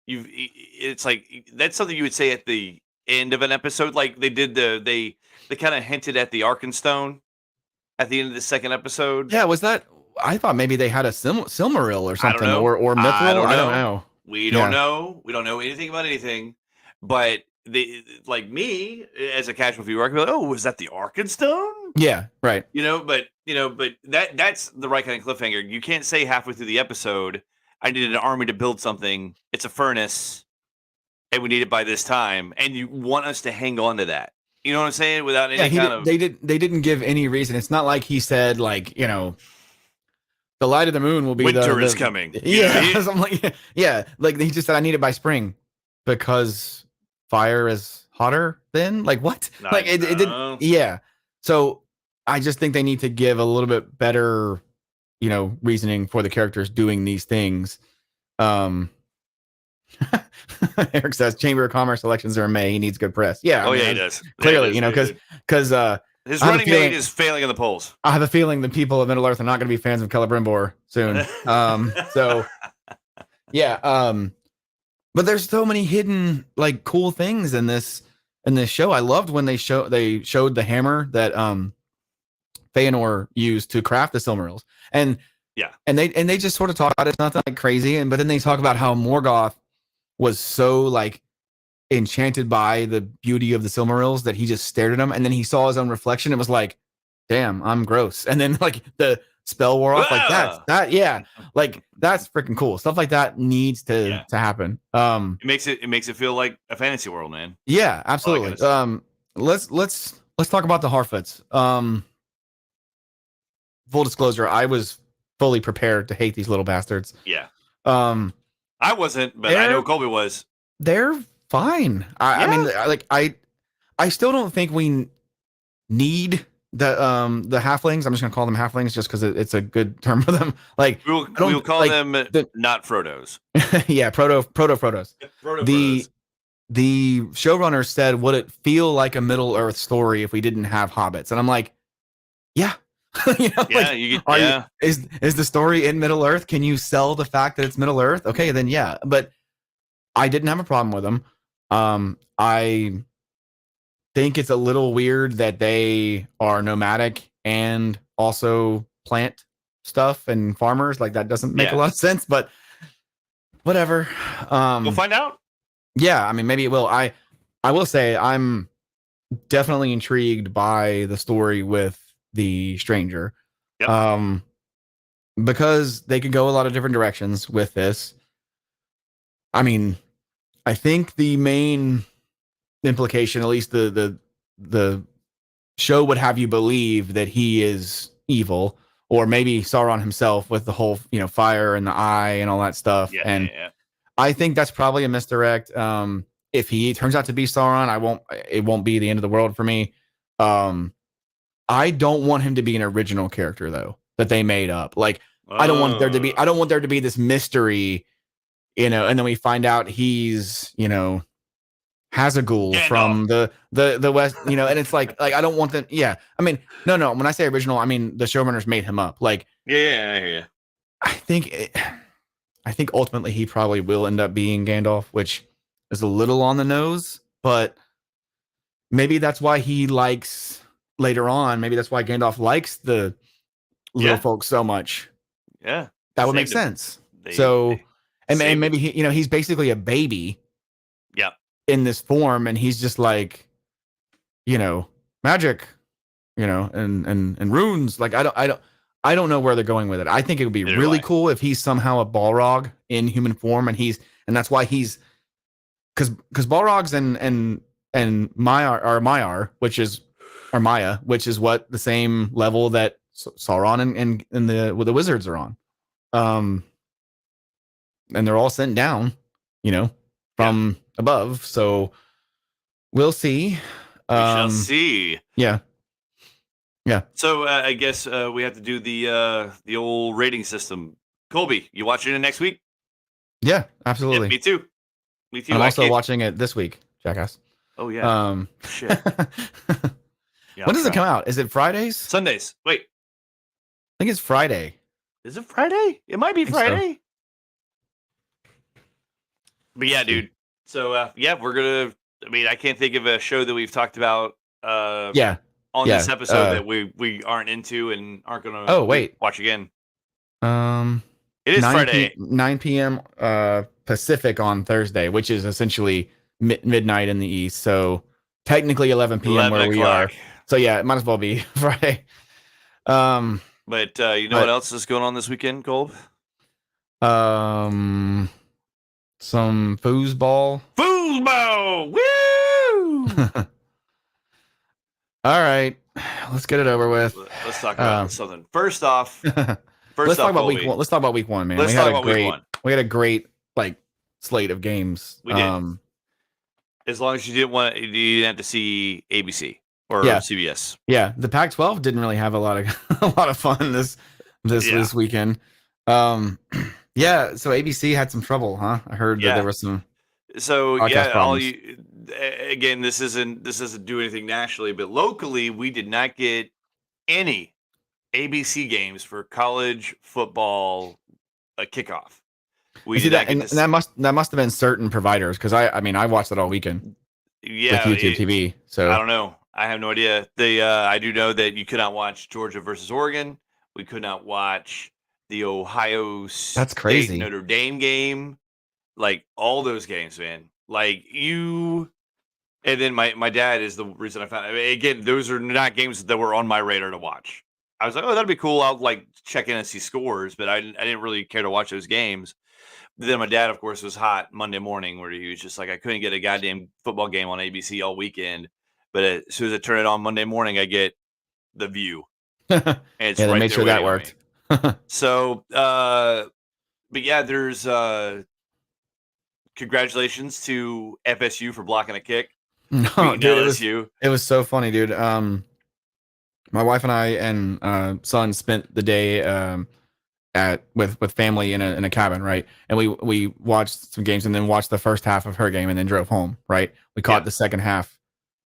it's like that's something you would say at the end of an episode, like they did they kind of hinted at the Arkenstone at the end of the second episode. yeah. Was that? I thought maybe they had a Silmaril or I don't something, know. or I Mithril. don't I don't know. know. We Yeah. don't know. We don't know anything about anything. But they, like me, as a casual viewer, I can be like, "Oh, was that the Arkenstone?" Yeah, right. But that's the right kind of cliffhanger. You can't say halfway through the episode, "I needed an army to build something. It's a furnace, and we need it by this time," and you want us to hang on to that. You know what I'm saying? Without any kind of they didn't give any reason. It's not like he said like, the light of the moon will be winter the is coming. yeah, something like yeah, like he just said I need it by spring because fire is hotter then. Like what? Like it didn't. Yeah. So I just think they need to give a little bit better, reasoning for the characters doing these things. Eric says Chamber of Commerce elections are in May. He needs good press. Yeah. Oh, he does. Clearly, Yeah, because his running mate is failing in the polls. I have a feeling the people of Middle Earth are not going to be fans of Celebrimbor soon. So yeah. But there's so many hidden like cool things in this show. I loved when they showed the hammer that Feanor used to craft the Silmarils, and yeah, and they just sort of talk about it. It's nothing like crazy, but then they talk about how Morgoth was so like enchanted by the beauty of the Silmarils that he just stared at them, and then he saw his own reflection. It was like, damn, I'm gross. And then like the spell wore off. Like yeah, like that's freaking cool. Stuff like that needs to happen. It makes it feel like a fantasy world, man. Yeah, absolutely. Let's talk about the Harfoots. Full disclosure, I was fully prepared to hate these little bastards. Yeah. I wasn't, but I know Colby was. They're fine. I mean, like I still don't think we need the halflings. I'm just gonna call them halflings just because it's a good term for them. Like we'll call them not Frodos. Yeah, Frodos. The showrunner said, would it feel like a Middle Earth story if we didn't have hobbits? And I'm like, yeah. Is the story in Middle Earth? Can you sell the fact that it's Middle Earth? Okay, then yeah. But I didn't have a problem with them. I think it's a little weird that they are nomadic and also plant stuff and farmers. Like that doesn't make a lot of sense, but whatever. We'll find out. Yeah, I mean, maybe it will. I will say I'm definitely intrigued by the story with the stranger. Yep. Because they could go a lot of different directions with this. I mean, I think the main implication, at least the show would have you believe that he is evil, or maybe Sauron himself with the whole, fire and the eye and all that stuff. I think that's probably a misdirect. If he turns out to be Sauron, it won't be the end of the world for me. I don't want him to be an original character though, that they made up. Like I don't want there to be this mystery, and then we find out he's, Hazagul from the West, and it's like I don't want them. Yeah. I mean, no. When I say original, I mean the showrunners made him up. Like, yeah, I hear you. I think ultimately he probably will end up being Gandalf, which is a little on the nose, but maybe that's why he likes later on. Maybe that's why Gandalf likes the little folks so much. Yeah, that would make sense. And maybe he's basically a baby. Yeah. In this form, and he's just like, magic, and runes. Like I don't know where they're going with it. I think it would be really cool if he's somehow a Balrog in human form, and that's why he's because Balrogs and Maiar, which is what the same level that Sauron and the wizards are on. and they're all sent down, from above. So we'll see. We shall see. Yeah. Yeah. So I guess we have to do the old rating system. Colby, you watching it next week? Yeah, absolutely. Me too. Me too. I'm also watching it this week, jackass. Oh yeah. Shit. Yeah, when does it come out? Is it Fridays? Sundays. Wait. I think it's Friday. Is it Friday? It might be Friday. So. But yeah, dude. So we're gonna. I mean, I can't think of a show that we've talked about. On this episode that we aren't into and aren't gonna. Watch again. It is Friday. 9 p.m. Pacific on Thursday, which is essentially midnight in the East. So technically 11 p.m. where we are. So yeah, it might as well be Friday. But what else is going on this weekend, Colb? Some foosball. Foosball! Woo! All right, let's get it over with. Let's talk about something. First off, let's talk about week one. Let's talk about week one, man. We had a great slate of games. We did. As long as you didn't have to see ABC or CBS. Yeah, the Pac-12 didn't really have a lot of fun this weekend. So ABC had some trouble, huh? I heard that there was some. So again, this doesn't do anything nationally, but locally we did not get any ABC games for college football kickoff. That must have been certain providers, because I watched it all weekend. Yeah, with YouTube TV. So I don't know. I have no idea. I do know that you could not watch Georgia versus Oregon. We could not watch the Ohio State Notre Dame game. Like all those games, man. Like and then my dad is the reason I found. Again, those are not games that were on my radar to watch. I was like, oh, that'd be cool. I'll check in and see scores, but I didn't really care to watch those games. Then my dad, of course, was hot Monday morning, where he was just like, I couldn't get a goddamn football game on ABC all weekend, but as soon as I turn it on Monday morning, I get The View. And it's they made sure that worked. So, but yeah, there's congratulations to FSU for blocking a kick. No, dude, it was so funny, dude. My wife and I and son spent the day with family in a cabin, right? And we watched some games and then watched the first half of her game and then drove home, right? We caught the second half,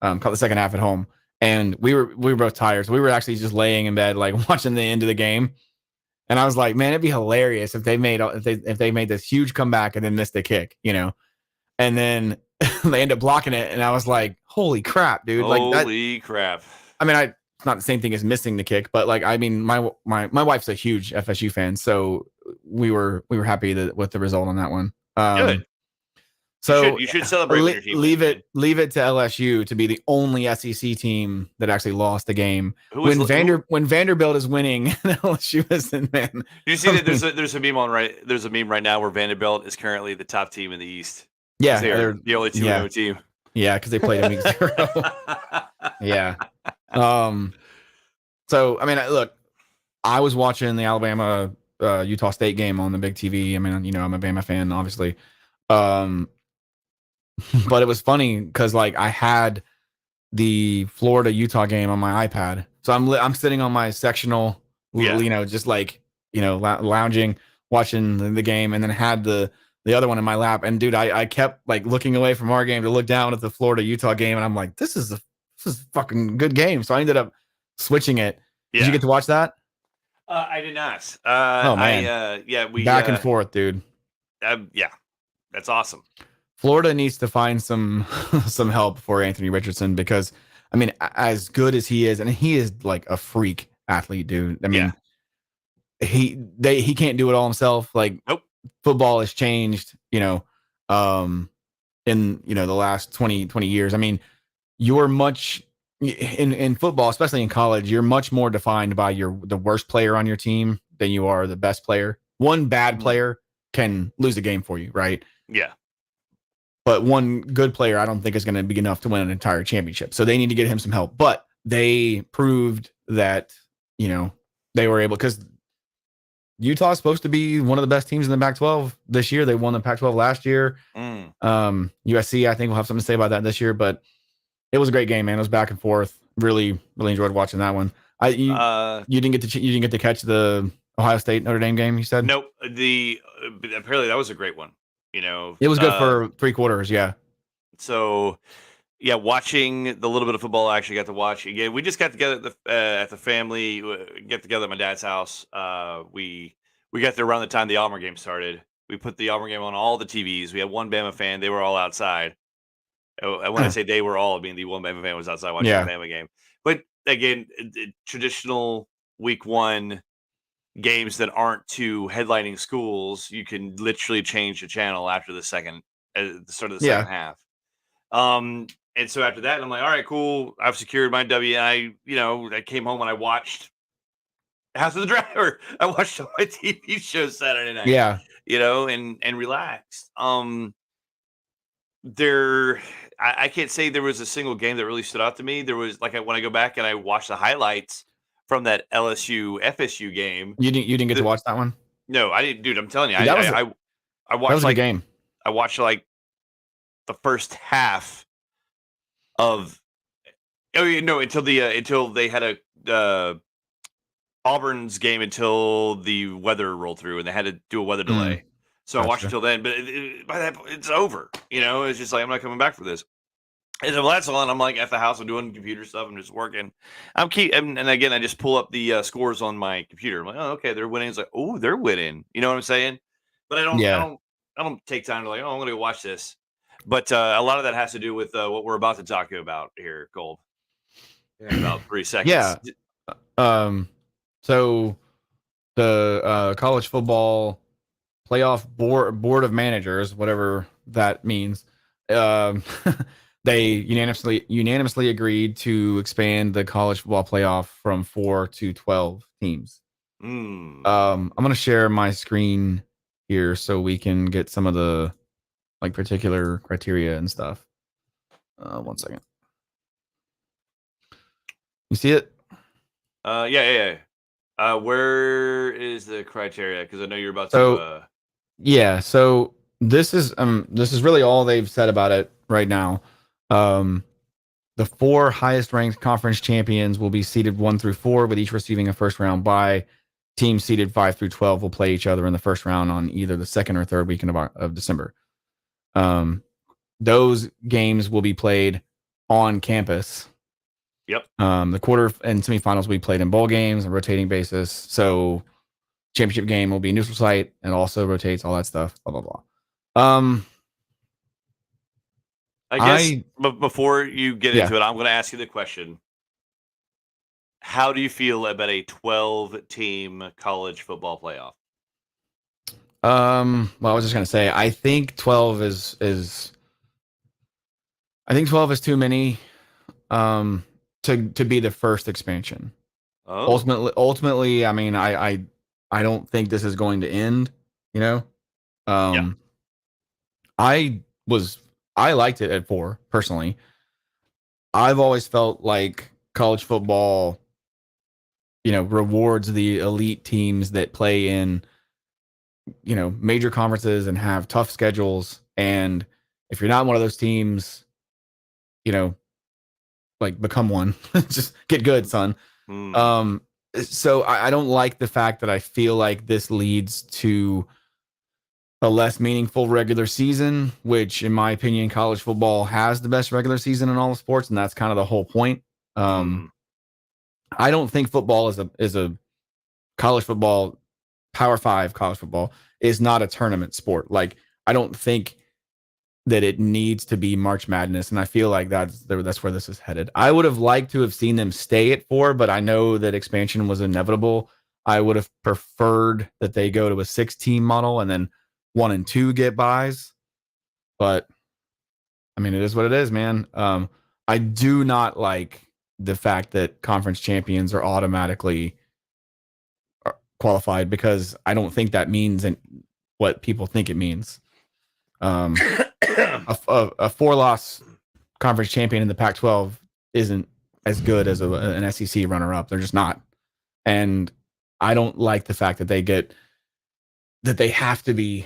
at home, and we were both tired, so we were actually just laying in bed watching the end of the game. And I was like, man, it'd be hilarious if they made this huge comeback and then missed a kick, and then they end up blocking it, and I was like, holy crap, dude! Holy crap! I mean, it's not the same thing as missing the kick, but my wife's a huge FSU fan, so we were happy with the result on that one. Good. So you should celebrate with your team. Leave it to LSU to be the only SEC team that actually lost the game. When Vanderbilt is winning, LSU isn't. Man, you see that there's a meme there's a meme right now where Vanderbilt is currently the top team in the East. Yeah, they're the only 2-0 team. Yeah, because they played in week 0. Yeah. So I mean, look, I was watching the Alabama Utah State game on the big TV. I mean, I'm a Bama fan, obviously. But it was funny because I had the Florida Utah game on my iPad, so I'm sitting on my sectional, just lounging, watching the game, and then had the other one in my lap. And dude, I kept looking away from our game to look down at the Florida Utah game, and I'm like, this is a fucking good game. So I ended up switching it. Yeah. Did you get to watch that? I did not. Oh man, we back and forth, dude. Yeah, that's awesome. Florida needs to find some help for Anthony Richardson, because I mean, as good as he is, and he is a freak athlete, dude. I mean, he can't do it all himself. Nope. Football has changed, in the last 20 years. I mean, you're much in football, especially in college, you're much more defined by the worst player on your team than you are the best player. One bad player can lose a game for you, right? Yeah. But one good player, I don't think, is going to be enough to win an entire championship. So they need to get him some help. But they proved that, they were able, because Utah's supposed to be one of the best teams in the Pac-12 this year. They won the Pac-12 last year. USC, I think, will have something to say about that this year. But it was a great game, man. It was back and forth. Really, really enjoyed watching that one. You didn't get to catch the Ohio State Notre Dame game. You said nope. Apparently that was a great one. It was good for 3 quarters. Yeah. So, yeah, watching the little bit of football I actually got to watch again. We just got together at the family get together at my dad's house. We got there around the time the Auburn game started. We put the Auburn game on all the TVs. We had one Bama fan. They were all outside. When I say they were all, I mean the one Bama fan was outside watching the Bama game. But again, traditional week 1 games that aren't to headlining schools, you can literally change the channel after the start of the second half. And so after that, I'm like, all right, cool. I've secured my W. And I came home and I watched House of the Dragon. I watched my TV show Saturday night. Yeah. And relaxed. I can't say there was a single game that really stood out to me. There was when I go back and I watch the highlights from that LSU FSU game. You didn't get to watch that one? No, I didn't, dude. I'm telling you, I watched that was a good game. I watched the first half of until they had a Auburn's game until the weather rolled through and they had to do a weather delay. So I watched until then, but by that point, it's over. It's just like I'm not coming back for this. And so that's on. I'm at the house. I'm doing computer stuff. I'm just working. And again, I just pull up the scores on my computer. I'm like, oh, okay, they're winning. It's like, oh, they're winning. You know what I'm saying? But I don't take time to I'm going to go watch this. But a lot of that has to do with what we're about to talk about here, Gold. In about 3 seconds. Yeah. So the college football playoff board of managers, whatever that means, they unanimously agreed to expand the college football playoff from 4 to 12 teams. I'm going to share my screen here so we can get some of the particular criteria and stuff. 1 second. You see it? Yeah. Where is the criteria? Because I know you're about to. Yeah. So this is really all they've said about it right now. The 4 highest ranked conference champions will be seeded 1 through 4, with each receiving a first round bye. Teams seeded 5 through 12 will play each other in the first round on either the second or third weekend of December. Those games will be played on campus. Yep. The quarter and semifinals will be played in bowl games on a rotating basis. So championship game will be neutral site and also rotates, all that stuff. Blah blah blah. I guess before you get into it, I'm going to ask you the question. How do you feel about a 12-team college football playoff? Well, I was just going to say, I think 12 is too many to be the first expansion. Oh. Ultimately, I mean, I don't think this is going to end, I liked it at 4 personally. I've always felt like college football, rewards the elite teams that play in, major conferences and have tough schedules. And if you're not one of those teams, become one. Just get good, son. So I don't like the fact that I feel like this leads to a less meaningful regular season, which in my opinion, college football has the best regular season in all of sports. And that's kind of the whole point. I don't think football is a college football, Power 5 college football is not a tournament sport. I don't think that it needs to be March Madness. And I feel like that's where this is headed. I would have liked to have seen them stay at 4, but I know that expansion was inevitable. I would have preferred that they go to a 6-team model and then 1 and 2 get buys. But I mean, it is what it is, man. I do not like the fact that conference champions are automatically qualified, because I don't think that means what people think it means. A 4-loss conference champion in the Pac-12 isn't as good as an SEC runner-up. They're just not. And I don't like the fact that they get that they have to be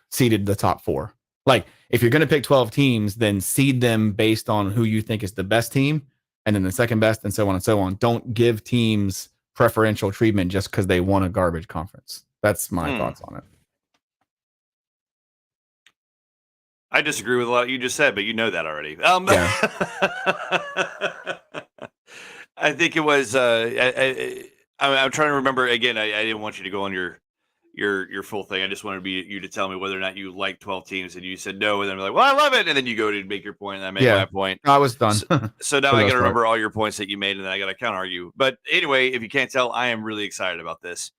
seeded the top 4. Like, if you're going to pick 12 teams, then seed them based on who you think is the best team, and then the second best, and so on and so on. Don't give teams preferential treatment just because they won a garbage conference. That's my thoughts on it. I disagree with a lot you just said, but you know that already. Yeah. I think it was. I'm trying to remember again. I didn't want you to go on your full thing. I just wanted you to tell me whether or not you like 12 teams, and you said no, and then we're like, well, I love it, and then you go to make your point, and I make my point. I was done. So now I got to remember all your points that you made, and then I got to counter argue. But anyway, if you can't tell, I am really excited about this.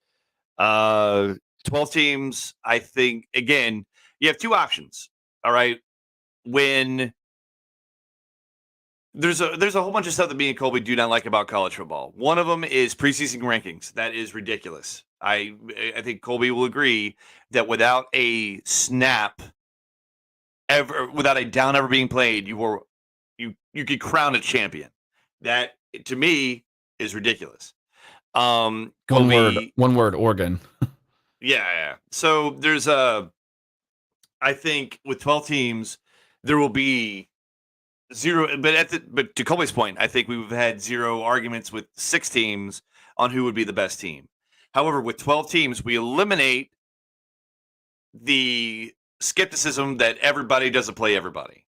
12 teams. I think again, you have two options. All right, when there's a whole bunch of stuff that me and Colby do not like about college football. One of them is preseason rankings. That is ridiculous. I think Colby will agree that without a snap ever, without a down ever being played, you could crown a champion. That to me is ridiculous. Colby, one word, Oregon. Yeah. So there's I think with 12 teams, there will be zero. But to Colby's point, I think we've had zero arguments with 6 teams on who would be the best team. However, with 12 teams, we eliminate the skepticism that everybody doesn't play everybody.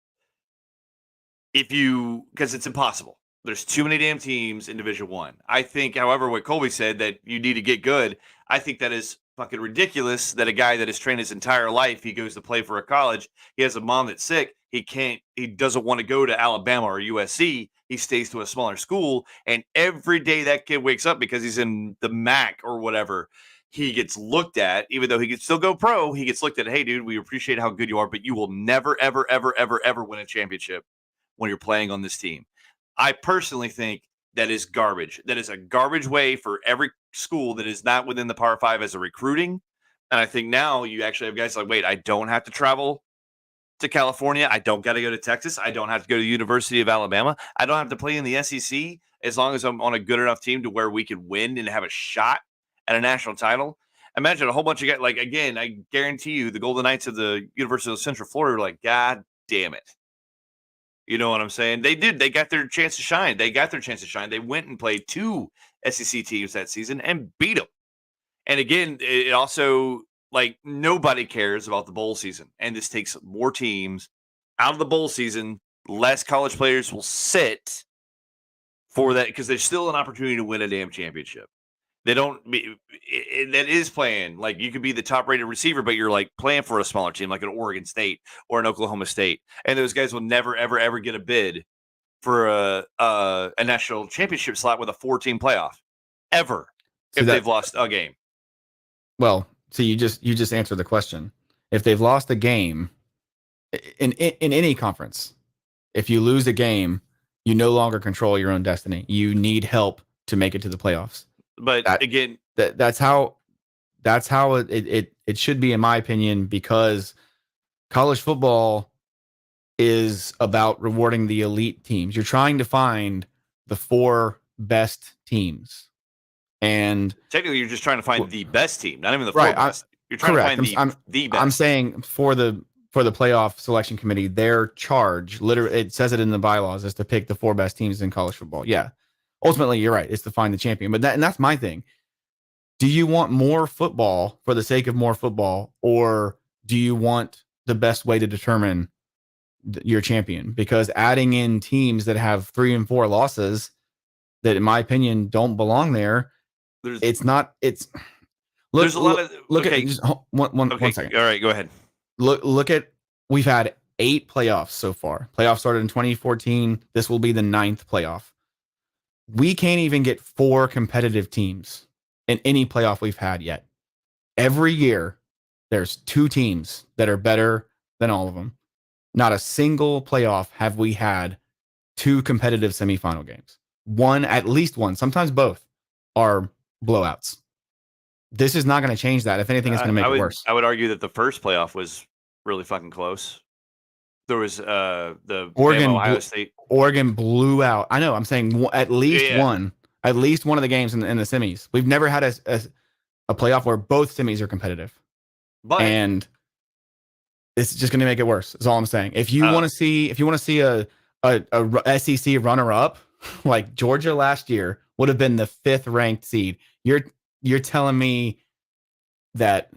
Because it's impossible. There's too many damn teams in Division One. I think, however, what Colby said that you need to get good, I think that is fucking ridiculous that a guy that has trained his entire life, he goes to play for a college, he has a mom that's sick, he doesn't want to go to Alabama or USC, he stays to a smaller school, and every day that kid wakes up because he's in the MAC or whatever, he gets looked at, even though he can still go pro, he gets looked at, hey dude, we appreciate how good you are, but you will never, ever, ever, ever, ever win a championship when you're playing on this team. I personally think that is garbage. That is a garbage way for every school that is not within the Power 5 as a recruiting. And I think now you actually have guys like, wait, I don't have to travel to California. I don't got to go to Texas. I don't have to go to the University of Alabama. I don't have to play in the SEC as long as I'm on a good enough team to where we can win and have a shot at a national title. Imagine a whole bunch of guys, like, again, I guarantee you the Golden Knights of the University of Central Florida are like, God damn it. You know what I'm saying? They did. They got their chance to shine. They went and played 2 SEC teams that season and beat them. And again, it also, like, nobody cares about the bowl season. And this takes more teams out of the bowl season. Less college players will sit for that because there's still an opportunity to win a damn championship. They don't. That is playing. Like, you could be the top rated receiver, but you're like playing for a smaller team, like an Oregon State or an Oklahoma State, and those guys will never, ever, ever get a bid for a national championship slot with a 4-team playoff ever if they've lost a game. Well, see, you just answered the question. If they've lost a game in any conference, if you lose a game, you no longer control your own destiny. You need help to make it to the playoffs. But again, that's how it should be, in my opinion, because college football is about rewarding the elite teams. You're trying to find the 4 best teams, and technically, you're just trying to find the best team, not even the 4 best. You're trying to find the best. I'm saying for the playoff selection committee, their charge, literally, it says it in the bylaws, is to pick the 4 best teams in college football. Yeah. Ultimately, you're right. It's to find the champion. But that's my thing. Do you want more football for the sake of more football, or do you want the best way to determine your champion? Because adding in teams that have 3 and 4 losses that, in my opinion, don't belong there, there's a lot of look at just one second. All right, go ahead. Look at, we've had 8 playoffs so far. Playoffs started in 2014. This will be the 9th playoff. We can't even get 4 competitive teams in any playoff we've had yet. Every year, there's 2 teams that are better than all of them. Not a single playoff have we had 2 competitive semifinal games. At least one, sometimes both, are blowouts. This is not going to change that. If anything, it's going to make it worse. I would argue that the first playoff was really fucking close. There was the Ohio State. Oregon blew out. I know. I'm saying at least one of the games in the semis. We've never had a playoff where both semis are competitive. But and it's just going to make it worse. Is all I'm saying. If you want to see, a SEC runner up, like Georgia last year would have been the 5th ranked seed. You're telling me that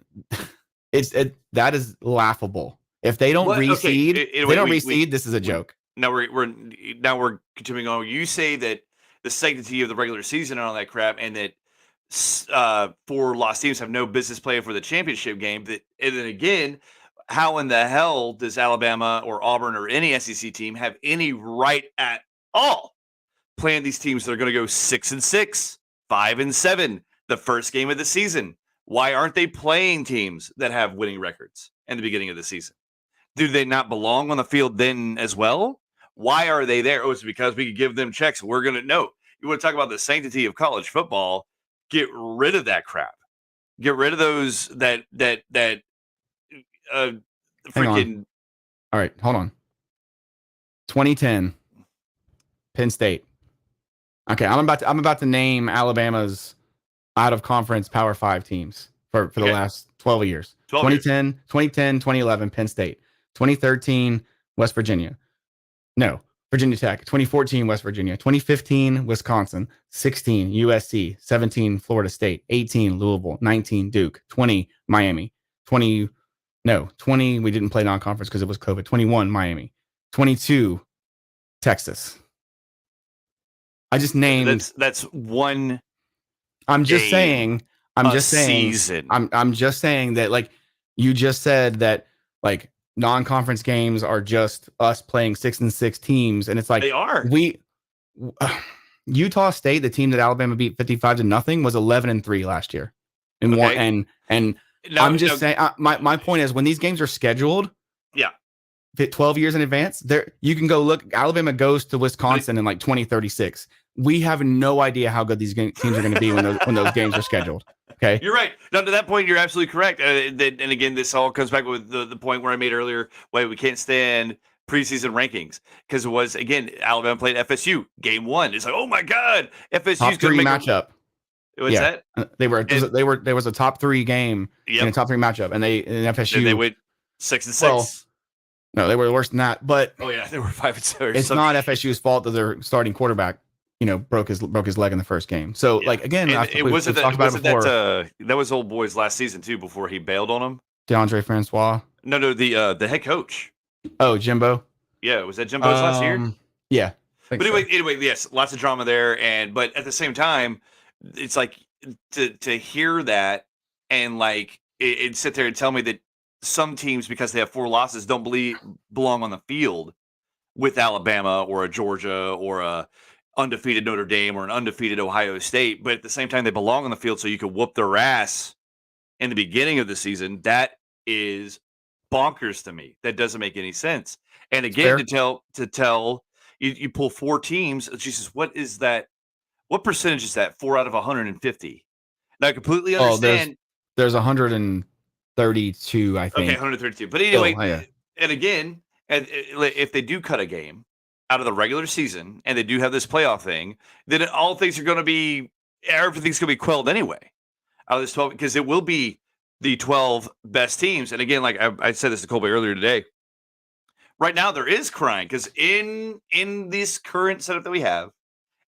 that is laughable. If they don't reseed, this is a joke. Now we're continuing on. You say that the sanctity of the regular season and all that crap, and that 4 lost teams have no business playing for the championship game. And then again, how in the hell does Alabama or Auburn or any SEC team have any right at all playing these teams that are going to go 6-6, 5-7, the first game of the season? Why aren't they playing teams that have winning records in the beginning of the season? Do they not belong on the field then as well? Why are they there? Oh, it's because we could give them checks. We're going to know. You want to talk about the sanctity of college football? Get rid of that crap. Get rid of those freaking. All right, hold on. 2010, Penn State. Okay, I'm about to name Alabama's out of conference Power 5 teams for the last 12 years. 2010, 2011, Penn State. 2013, West Virginia. No, Virginia Tech. 2014, West Virginia. 2015, Wisconsin. 16, USC. 17, Florida State. 18, Louisville. 19, Duke. 20, Miami. 20, we didn't play non-conference because it was COVID. 21, Miami. 22, Texas. I just named. That's one. I'm just saying. Season. I'm just saying that, like, you just said that, like, non-conference games are just us playing 6-6 teams, and it's like they are. Utah State, the team that Alabama beat 55-0, was 11-3 last year, and I'm just saying. My point is, when these games are scheduled, 12 years in advance, there you can go look. Alabama goes to Wisconsin in like 2036. We have no idea how good these teams are going to be when those games are scheduled. Okay, you're right. Now, to that point, you're absolutely correct. And again, this all comes back with the point where I made earlier. Why we can't stand preseason rankings, because it was, again, Alabama played FSU game 1. It's like, oh my god, FSU's going to make matchup. What's that? There was a top 3 game in a top 3 matchup, and FSU they went 6-6. Well, no, they were worse than that. But they were 5-7. It's not FSU's fault that their starting quarterback, broke his leg in the first game. So, like, again, that was old boy's last season too, before he bailed on him. DeAndre Francois. No, the head coach. Oh, Jimbo. Yeah, was that Jimbo's last year? Yeah. But anyway, yes, lots of drama there, but at the same time, it's like to hear that and like it sit there and tell me that some teams, because they have 4 losses, don't belong on the field with Alabama or a Georgia or a undefeated Notre Dame or an undefeated Ohio State, but at the same time they belong on the field so you can whoop their ass in the beginning of the season. That is bonkers to me. That doesn't make any sense. And again, to tell you pull 4 teams, Jesus, what is that? What percentage is that? 4 out of 150. Now I completely understand. There's 132, I think. Okay, 132. But anyway, and again, if they do cut a game out of the regular season and they do have this playoff thing, then everything's going to be quelled anyway out of this 12, because it will be the 12 best teams. And again, like I said this to Colby earlier today, right now there is crying because in this current setup that we have,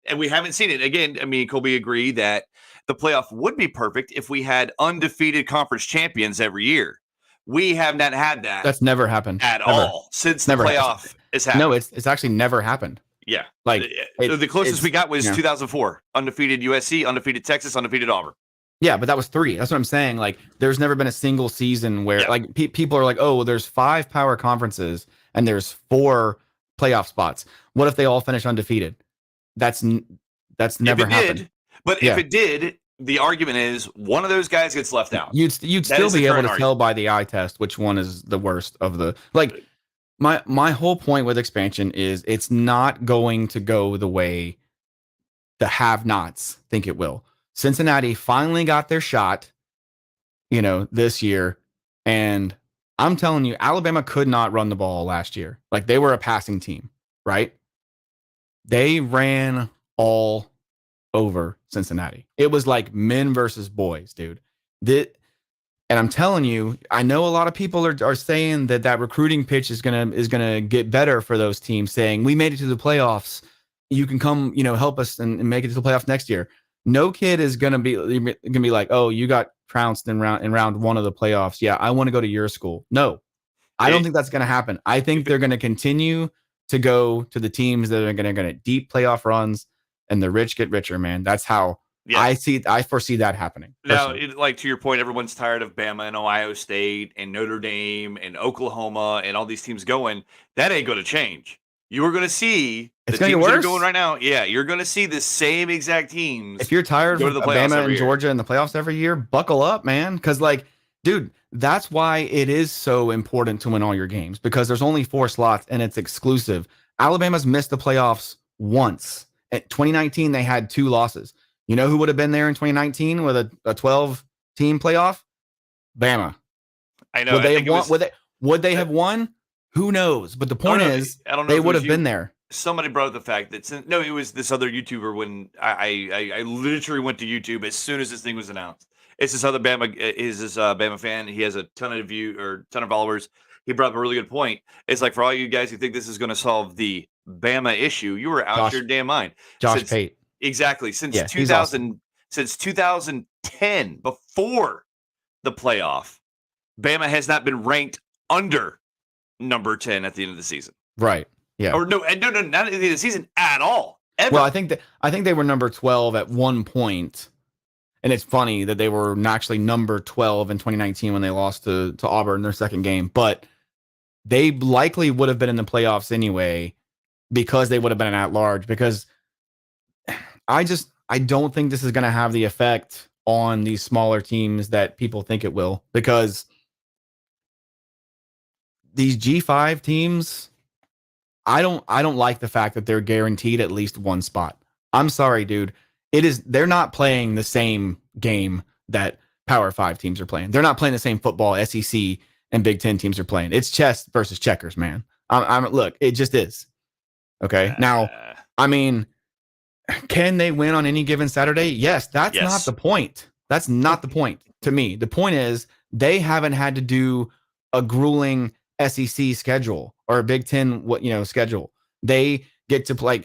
and we haven't seen it. Again, I mean, Colby agreed that the playoff would be perfect if we had undefeated conference champions every year. We have not had that. That's never happened at all since the playoff has happened. No, it's actually never happened. Yeah. Like the closest we got was 2004. Undefeated USC, undefeated Texas, undefeated Auburn. Yeah, but that was 3. That's what I'm saying. Like, there's never been a single season where like people are like, oh, well, there's 5 power conferences and there's 4 playoff spots. What if they all finish undefeated? That's never happened. But if it did, the argument is one of those guys gets left out. You'd still be able to tell by the eye test which one is the worst of the, like, my whole point with expansion is it's not going to go the way the have-nots think it will. Cincinnati finally got their shot, this year, and I'm telling you, Alabama could not run the ball last year. Like, they were a passing team, right? They ran all over Cincinnati. It was like men versus boys, dude. And I'm telling you, I know a lot of people are saying that recruiting pitch is gonna get better for those teams, saying we made it to the playoffs. You can come, help us and make it to the playoffs next year. No kid is gonna be like, oh, you got trounced in round one of the playoffs. Yeah, I want to go to your school. No, I don't think that's gonna happen. I think they're gonna continue to go to the teams that are gonna deep playoff runs, and the rich get richer, man. That's how I foresee that happening. Now, like to your point, everyone's tired of Bama and Ohio State and Notre Dame and Oklahoma and all these teams going. That ain't going to change. You are going to see it's the teams that are going right now. Yeah, you're going to see the same exact teams. If you're tired of Bama and Georgia in the playoffs every year, buckle up, man. Because, dude, that's why it is so important to win all your games, because there's only 4 slots and it's exclusive. Alabama's missed the playoffs once. At 2019, they had 2 losses. You know who would have been there in 2019 with a 12-team playoff? Bama. I know. Would they have won? Who knows? But the point is, I don't know, they would have been there. Somebody brought up the fact that it was this other YouTuber. When I literally went to YouTube as soon as this thing was announced. It's this other Bama fan. He has a ton of followers. He brought up a really good point. It's like, for all you guys who think this is going to solve the Bama issue, you were out your damn mind. Josh Pate. Exactly. Since 2010, before the playoff, Bama has not been ranked under number 10 at the end of the season. Right. Yeah. Or no, not at the end of the season at all. Ever. Well, I think they were number 12 at one point. And it's funny that they were actually number 12 in 2019 when they lost to Auburn in their second game. But they likely would have been in the playoffs anyway, because they would have been an at-large. Because I don't think this is going to have the effect on these smaller teams that people think it will, because these G5 teams, I don't like the fact that they're guaranteed at least one spot. I'm sorry, dude. They're not playing the same game that Power 5 teams are playing. They're not playing the same football SEC and Big Ten teams are playing. It's chess versus checkers, man. Look, it just is. Okay. Now, I mean, can they win on any given Saturday? Yes. That's not the point. That's not the point to me. The point is they haven't had to do a grueling SEC schedule or a Big Ten schedule. They get to play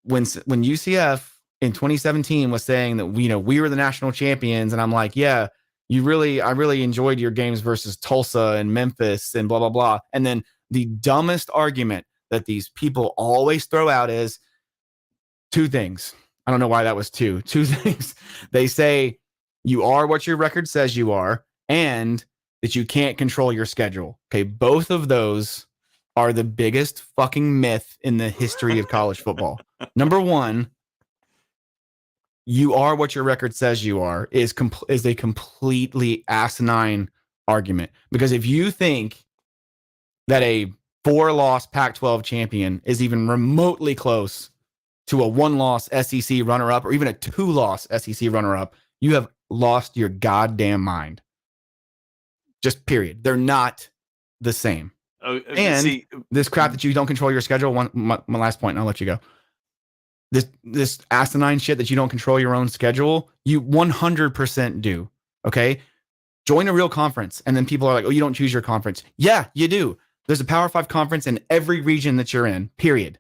when UCF in 2017 was saying that we were the national champions, and I'm like, yeah, I really enjoyed your games versus Tulsa and Memphis and blah blah blah. And then the dumbest argument that these people always throw out is 2 things. I don't know why that was 2 things. They say you are what your record says you are, and that you can't control your schedule. Okay, both of those are the biggest fucking myth in the history of college football. Number 1, you are what your record says you are is a completely asinine argument. Because if you think that a 4-loss Pac-12 champion is even remotely close to a 1-loss SEC runner-up, or even a 2-loss SEC runner-up, you have lost your goddamn mind. Just period. They're not the same. And this crap that you don't control your schedule. My last point, and I'll let you go. This asinine shit that you don't control your own schedule, you 100% do. Okay, join a real conference, and then people are like, "Oh, you don't choose your conference." Yeah, you do. There's a Power 5 conference in every region that you're in. Period.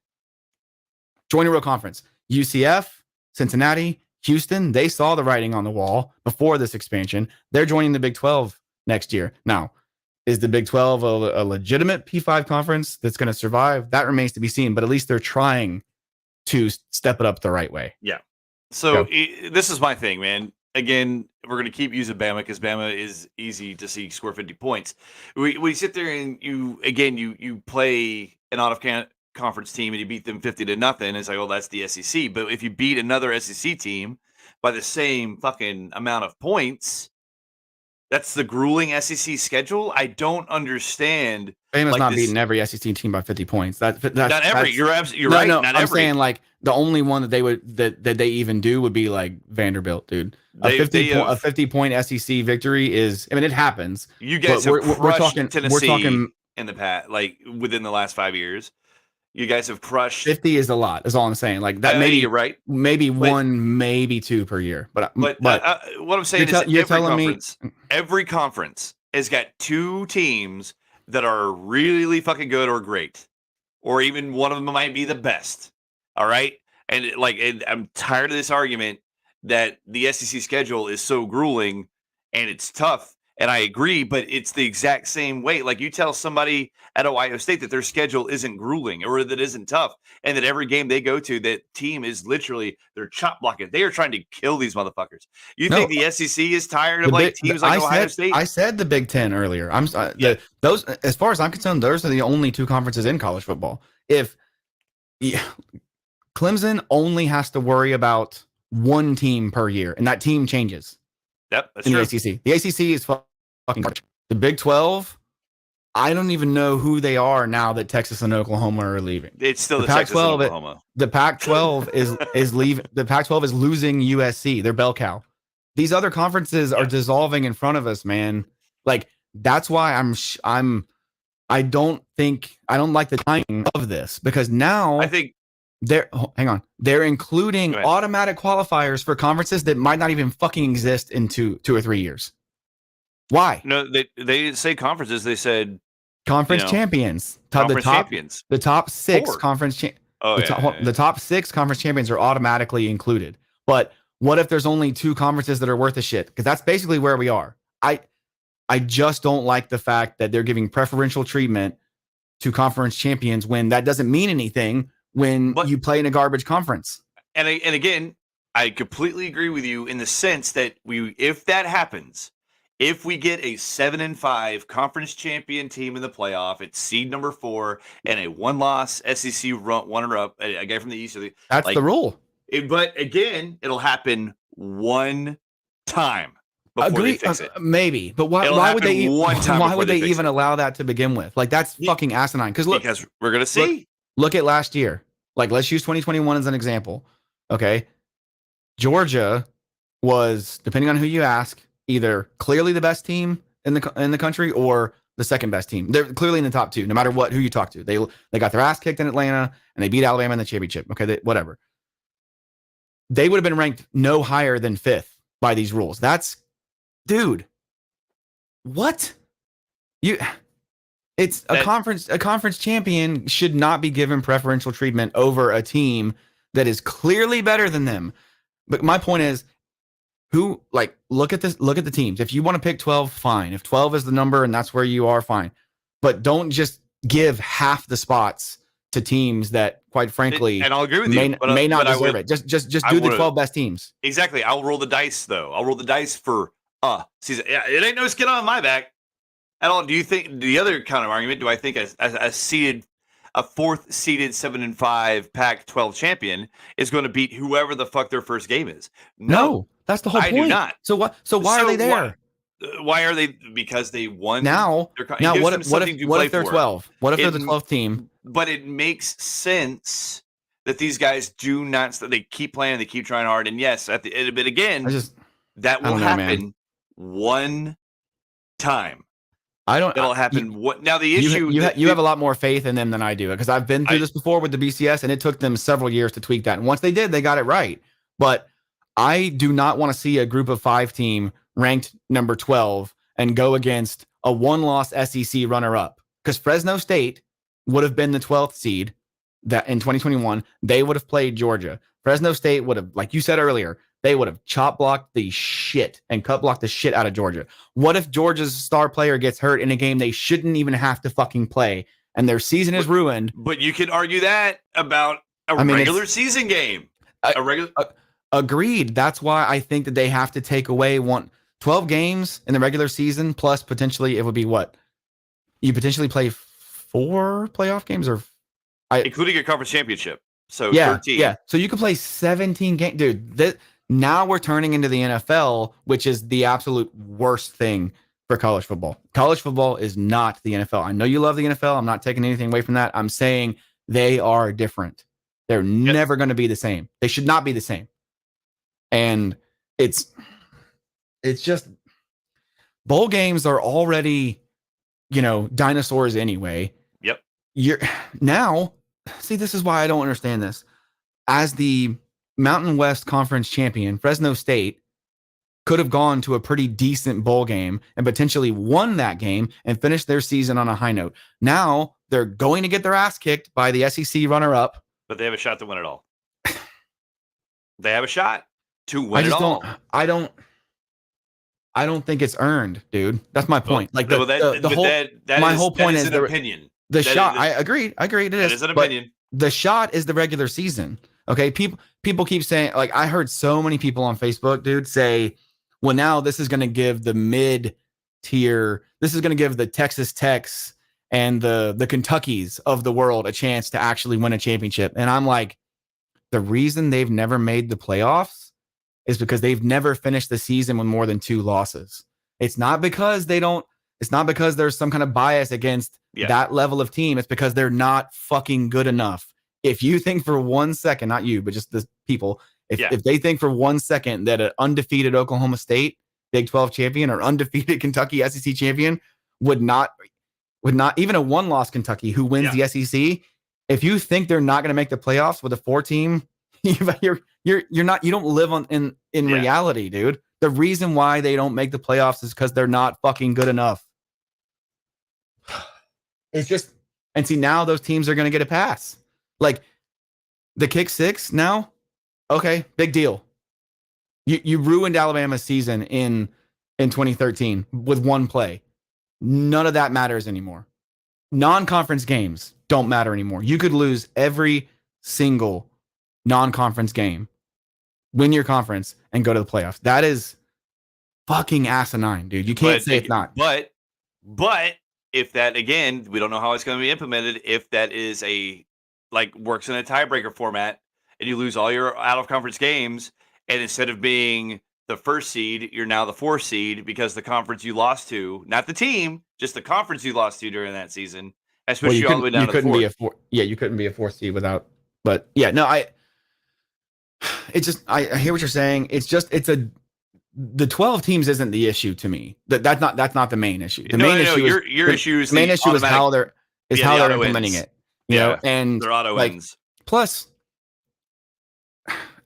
Join a real conference. UCF, Cincinnati, Houston, they saw the writing on the wall before this expansion. They're joining the Big 12 next year. Now, is the Big 12 a legitimate P5 conference that's going to survive? That remains to be seen, but at least they're trying to step it up the right way. Yeah. So this is my thing, man. Again, we're going to keep using Bama because Bama is easy to see score 50 points. We sit there and you play an out-of-conference team and you beat them 50-0. It's like, oh, that's the SEC. But if you beat another SEC team by the same fucking amount of points, that's the grueling SEC schedule. I don't understand. Bama's not beating every SEC team by 50 points. That's not every. You're right. No, not I'm every. saying like the only one that they would that they even do would be like Vanderbilt, dude. A 50 point SEC victory is. I mean, it happens. You guys have crushed Tennessee in the past, like within the last 5 years. You guys have crushed. 50 is a lot. Is all I'm saying. Like that. Maybe you're right. Maybe 1, maybe 2 per year. But what I'm saying is you're telling me. every conference has got 2 teams that are really fucking good or great, or even one of them might be the best. All right, and I'm tired of this argument that the SEC schedule is so grueling and it's tough. And I agree, but it's the exact same way. Like, you tell somebody at Ohio State that their schedule isn't grueling or that isn't tough, and that every game they go to, that team is literally, they're chop blocking. They are trying to kill these motherfuckers. You think the SEC is tired of teams like Ohio State? I said the Big Ten earlier. Those, as far as I'm concerned, those are the only 2 conferences in college football. If Clemson only has to worry about 1 team per year, and that team changes. Yep, that's in true. The ACC. The ACC is fucking garbage. The Big 12, I don't even know who they are now that Texas and Oklahoma are leaving. It's still the Texas and Oklahoma. The Pac-12 is leaving. The Pac-12 is losing USC. They're bell cow. These other conferences are dissolving in front of us, man. Like, that's why I don't like the timing of this, because now I think they're including automatic qualifiers for conferences that might not even fucking exist in 2 or 3 years. Why? No, they didn't say conferences. They said conference champions. Champions. The top 6 4. conference the top 6 conference champions are automatically included. But what if there's only 2 conferences that are worth a shit? Because that's basically where we are. I just don't like the fact that they're giving preferential treatment to conference champions when that doesn't mean anything when you play in a garbage conference. And again, I completely agree with you in the sense that if that happens, if we get a 7-5 conference champion team in the playoff, it's seed number 4, and a 1-loss SEC runner-up, a guy from the East. That's the rule. But again, it'll happen 1 time before they fix it. Maybe, but why would they? Why would they even allow that to begin with? Like, that's fucking asinine. Because we're gonna see. Look at last year. Like, let's use 2021 as an example. Okay, Georgia was, depending on who you ask, either clearly the best team in the country or the second best team. They're clearly in the top 2, no matter who you talk to. They got their ass kicked in Atlanta and they beat Alabama in the championship. Okay, whatever. They would have been ranked no higher than 5th by these rules. Dude, what? It's a conference. A conference champion should not be given preferential treatment over a team that is clearly better than them. But my point is, look at this. Look at the teams. If you want to pick 12, fine. If 12 is the number and that's where you are, fine. But don't just give half the spots to teams that, quite frankly, and I'll agree with you, may not deserve it. Just do the 12 best teams. Exactly. I'll roll the dice though. I'll roll the dice for season. Yeah, it ain't no skin on my back at all. Do you think the other kind of argument? Do I think a 4th seeded 7-5 Pac-12 champion is going to beat whoever the fuck their first game is? No, that's the whole point. I do not. So what? So why are they there? Why are they? Because they won. Now what if they're 12? What if they're the 12th team? But it makes sense that these guys do not. They keep playing. They keep trying hard. And yes, but again, that will happen 1 time. It'll happen. Now the issue. You have a lot more faith in them than I do, because I've been through this before with the BCS, and it took them several years to tweak that. And once they did, they got it right. But I do not want to see a group of 5 team ranked number 12 and go against a 1-loss SEC runner-up, because Fresno State would have been the 12th seed that in 2021. They would have played Georgia. Fresno State would have, like you said earlier, they would have chop blocked the shit and cut blocked the shit out of Georgia. What if Georgia's star player gets hurt in a game they shouldn't even have to fucking play, and their season is ruined? But you could argue that about regular season game. Agreed. That's why I think that they have to take away 12 games in the regular season, plus potentially it would be what? You potentially play 4 playoff games, or including a conference championship. So 13. Yeah. So you could play 17 games. Dude, now we're turning into the NFL, which is the absolute worst thing for college football. College football is not the NFL. I know you love the NFL. I'm not taking anything away from that. I'm saying they are different. They're never going to be the same. They should not be the same. And it's just, bowl games are already, dinosaurs anyway. Yep. This is why I don't understand this. As the Mountain West Conference champion, Fresno State could have gone to a pretty decent bowl game and potentially won that game and finished their season on a high note. Now they're going to get their ass kicked by the SEC runner-up. But they have a shot to win it all. They have a shot to win it all. I don't think it's earned, dude. That's my point. My whole point is an opinion. The shot. I agree. It is an opinion. The shot is the regular season. Okay. People keep saying, like, I heard so many people on Facebook, dude, say, well, now this is going to give the mid tier. This is going to give the Texas Techs and the Kentuckys of the world a chance to actually win a championship. And I'm like, the reason they've never made the playoffs is because they've never finished the season with more than 2 losses. It's not because there's some kind of bias against that level of team. It's because they're not fucking good enough. If you think for 1 second, not you, but just the people, if they think for 1 second that an undefeated Oklahoma State Big 12 champion or undefeated Kentucky SEC champion would not even a 1-loss Kentucky who wins the SEC, if you think they're not going to make the playoffs with a 4-team, you don't live in reality, dude. The reason why they don't make the playoffs is because they're not fucking good enough. It's just, and see, now those teams are going to get a pass. Like the kick 6 now. Okay. Big deal. You ruined Alabama's season in 2013 with 1 play. None of that matters anymore. Non-conference games don't matter anymore. You could lose every single non-conference game, win your conference, and go to the playoffs. That is fucking asinine, dude. You can't say it's not. But if that, again, we don't know how it's going to be implemented. If that is works in a tiebreaker format and you lose all your out-of-conference games, and instead of being the 1st seed, you're now the 4th seed because the conference you lost to, not the team, just the conference you lost to during that season, has pushed you all the way down to the 4th. You couldn't be a 4th seed without. But yeah, no, I hear what you're saying. The 12 teams isn't the issue to me. That's not the main issue. The main issue is how they're implementing it. You know, and their auto ends. Plus,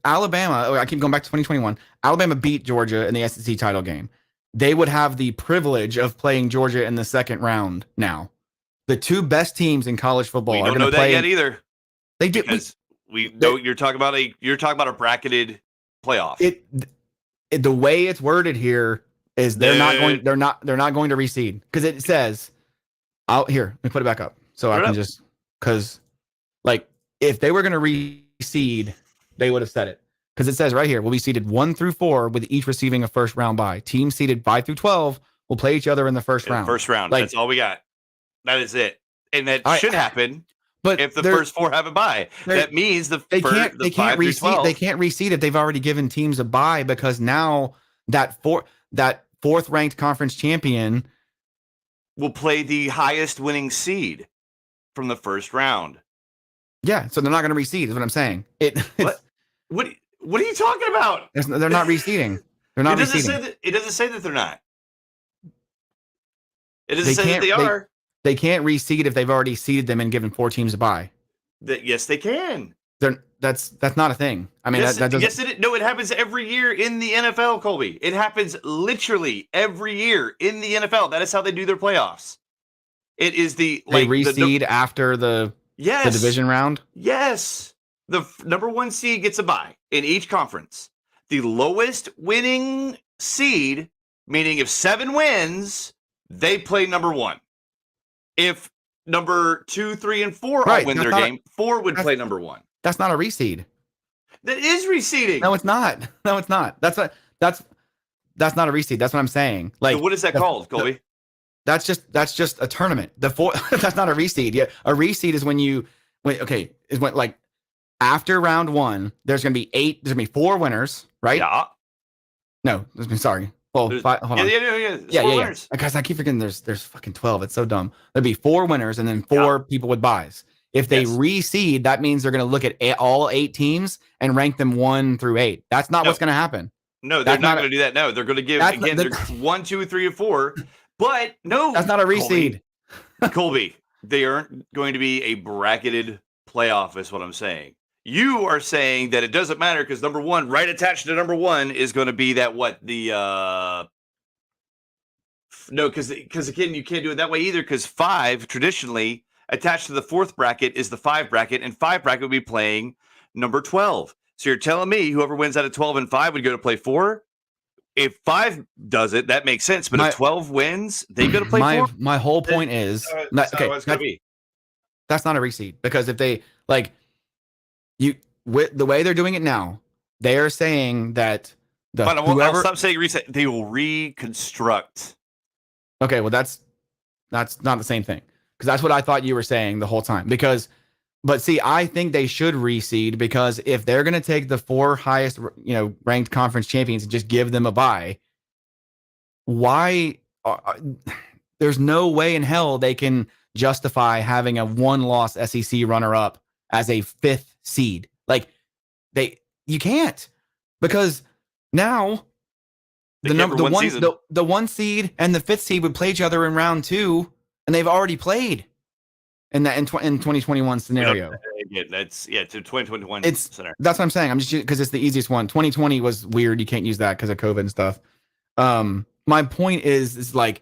Alabama, I keep going back to 2021. Alabama beat Georgia in the SEC title game. They would have the privilege of playing Georgia in the 2nd round now. The 2 best teams in college football are going to play. We don't know that yet either. They do. Because you're talking about a bracketed playoff. The way it's worded here is they're not going to reseed, because it says out here. Let me put it back up so I can just, because like if they were going to reseed, they would have said it, because it says right here, will be seeded 1 through 4 with each receiving a 1st round bye. Teams seeded 5 through 12 will play each other in the 1st round. First round. That's all we got. That is it. And that should happen. But if the first 4 have a bye, that means they can't reseed. They can't reseed if they've already given teams a bye, because now that 4th ranked conference champion will play the highest winning seed from the 1st round. Yeah, so they're not going to reseed, is what I'm saying. What are you talking about? They're not reseeding. They're not reseeding. It doesn't say that they're not. It doesn't say that they are. They can't reseed if they've already seeded them and given 4 teams a bye. Yes, they can. That's not a thing. I mean, that doesn't. Yes, it happens every year in the NFL, Colby. It happens literally every year in the NFL. That is how they do their playoffs. It is they reseed after the division round. Yes, the number 1 seed gets a bye in each conference. The lowest winning seed, meaning if 7 wins, they play number 1. If number 2, 3, and 4 all win their game, 4 would play number 1. That's not a reseed. That is reseeding. No, it's not. That's not a reseed. That's what I'm saying. Like, so what is that called, Colby? That's just a tournament. That's not a reseed. Yeah, a reseed is when like after round 1, there's gonna be 4 winners, right? Yeah. No, sorry. Well, 5, hold on. Yeah. Guys, I keep forgetting there's fucking 12. It's so dumb. There'd be 4 winners and then 4 people with buys. If they reseed, that means they're going to look at all 8 teams and rank them 1 through 8. That's not what's going to happen. No, they're not going to do that. No, they're going to give they're 1, 2, 3, and 4. But no, that's not a reseed. Colby, they aren't going to be a bracketed playoff, is what I'm saying. You are saying that it doesn't matter because number one, right attached to number one is going to be that no, because again, you can't do it that way either because 5 traditionally attached to the 4th bracket is the 5 bracket, and 5 bracket would be playing number 12. So you're telling me whoever wins out of 12 and 5 would go to play 4? If 5 does it, that makes sense. But if 12 wins, they go to play 4? My whole point is that's not what it's going to be. That's not a reseed because if they with the way they're doing it now, they are saying that I'll stop saying reset. They will reconstruct. Okay, well that's not the same thing because that's what I thought you were saying the whole time. But see, I think they should reseed because if they're going to take the 4 highest ranked conference champions and just give them a bye, why? There's no way in hell they can justify having a 1-loss SEC runner-up as a 5th seed. Like you can't because now the 1 seed and the 5th seed would play each other in round 2, and they've already played in 2021 scenario. That's to 2021 scenario. That's what I'm saying. I'm just because it's the easiest one. 2020 was weird. You can't use that because of COVID and stuff. My point is like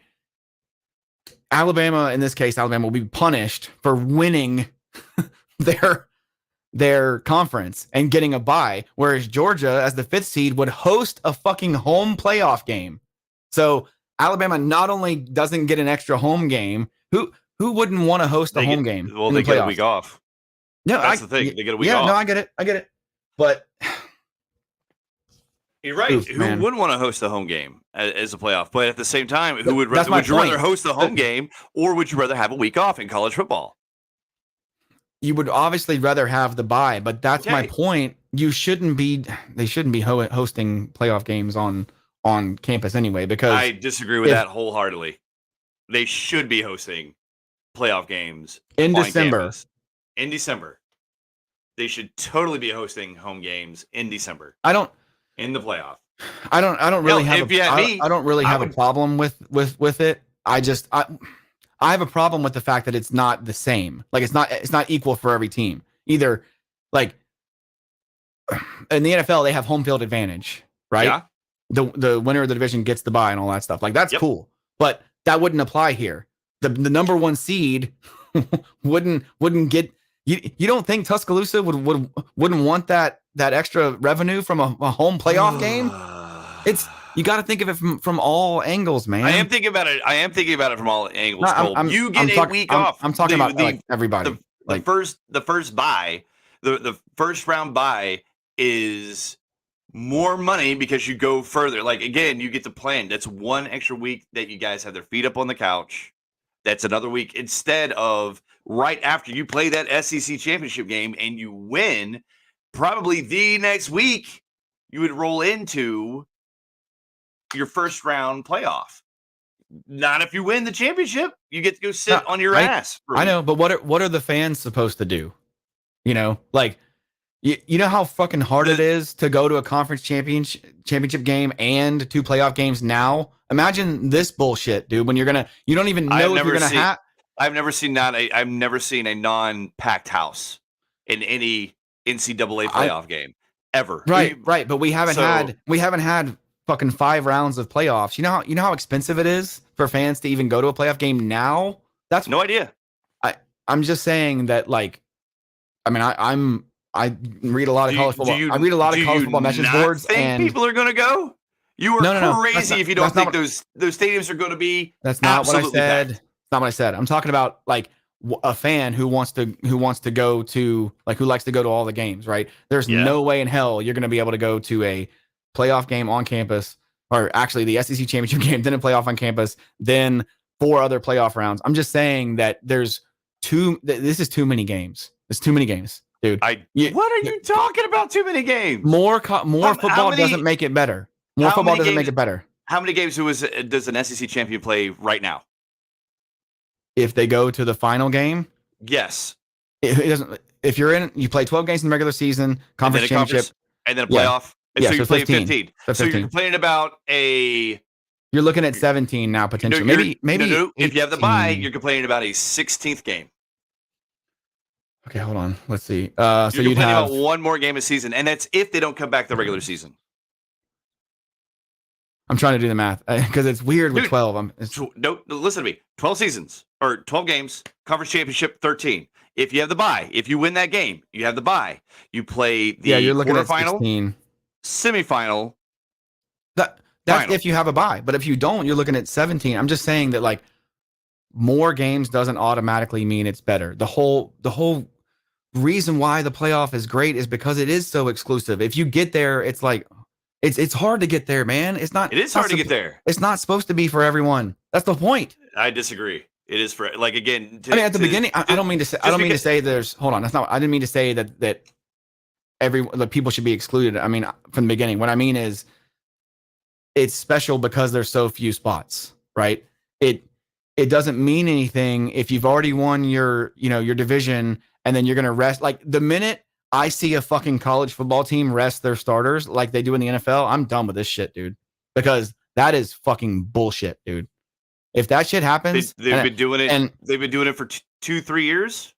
Alabama, in this case, Alabama will be punished for winning their conference and getting a bye, whereas Georgia, as the 5th seed, would host a fucking home playoff game. So Alabama not only doesn't get an extra home game, who wouldn't want to host a home game? Well, they get a week off. No, that's the thing. They get a week off. No, I get it. But you're right. Who wouldn't want to host a home game as a playoff? But at the same time, would you rather host the home game, or would you rather have a week off in college football? You would obviously rather have the bye, but that's my point. They shouldn't be hosting playoff games on campus anyway, because I disagree with that wholeheartedly. They should be hosting playoff games in December. Campus. In December. They should totally be hosting home games in December. In the playoff. I don't really have a problem with it. I have a problem with the fact that it's not the same. Like it's not equal for every team. Either like in the NFL they have home field advantage, right? Yeah. The winner of the division gets the bye and all that stuff. Like that's cool. But that wouldn't apply here. The number 1 seed wouldn't get you don't think Tuscaloosa wouldn't want that extra revenue from a home playoff game? You got to think of it from all angles, man. I am thinking about it from all angles. You get a week off. I'm talking about everybody. The first bye, the first round bye is more money because you go further. Like again, you get to plan. That's 1 extra week that you guys have their feet up on the couch. That's another week instead of right after you play that SEC championship game and you win. Probably the next week you would roll into your first round playoff. Not if you win the championship. You get to go sit on your ass. I know, but what are the fans supposed to do? Like you know how fucking hard it is to go to a conference championship game and 2 playoff games now. Imagine this bullshit, dude. When you don't even know if you're gonna have. I've never seen a non-packed house in any NCAA playoff game ever. Right. But we haven't had fucking 5 rounds of playoffs. You know how expensive it is for fans to even go to a playoff game now? That's no idea. I'm just saying that, like, I mean, I read a lot of college football. I read a lot of college football message boards, and people are going to go. You are crazy if you don't think those stadiums are going to be. That's not what I said. That's not what I said. I'm talking about like a fan who wants to go to, like, who likes to go to all the games. Right? There's no way in hell you're going to be able to go to a playoff game on campus, or actually the SEC championship game, then a playoff on campus, then 4 other playoff rounds. I'm just saying that this is too many games. There's too many games, dude. What are you talking about? Too many games. More football doesn't make it better. More football doesn't make it better. How many games does an SEC champion play right now? If they go to the final game? Yes. It doesn't. If you play 12 games in the regular season, conference championship, and then a playoff. Yeah. So you play 15. 15. So you're complaining about You're looking at 17 now potentially. Maybe if you have the bye, you're complaining about a 16th game. Okay, hold on. Let's see. You're So you'd complaining have. about one more game a season, and that's if they don't come back the regular season. I'm trying to do the math because it's weird with Dude, 12. No, listen to me. 12 seasons or 12 games, conference championship 13. If you have the bye, if you win that game, you have the bye. You play the You're looking at quarterfinal, 16. semifinal. That's final. if you have a bye, but if you don't, you're looking at 17. I'm just saying that like more games doesn't automatically mean it's better. The whole reason why the playoff is great is because it is so exclusive. If you get there, it's like it's hard to get there, man. It's not. It is hard to get there. It's not supposed to be for everyone. That's the point. I disagree. It is for like again. I mean, at the beginning, I don't mean to say. I don't mean to say there's. Hold on, that's not. I didn't mean to say that the people should be excluded. I mean, from the beginning, what I mean is, it's special because there's so few spots, right? It doesn't mean anything if you've already won your division and then you're gonna rest. Like the minute I see a fucking college football team rest their starters like they do in the NFL, I'm done with this shit, dude. Because that is fucking bullshit, dude. If that shit happens, they've been doing it, and they've been doing it for 2-3 years.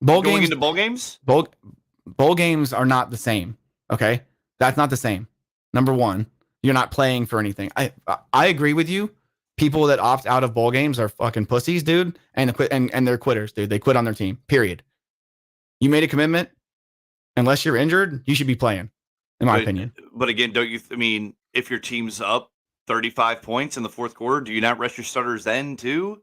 Bowl going games into bowl games. Bowl games are not the same. Okay, that's not the same. Number one, you're not playing for anything. I agree with you. People that opt out of bowl games are fucking pussies, dude, and they're quitters, dude. They quit on their team. Period. You made a commitment. Unless you're injured, you should be playing, in my opinion. But again, don't you? I mean, if your team's up 35 points in the fourth quarter, do you not rest your starters then too?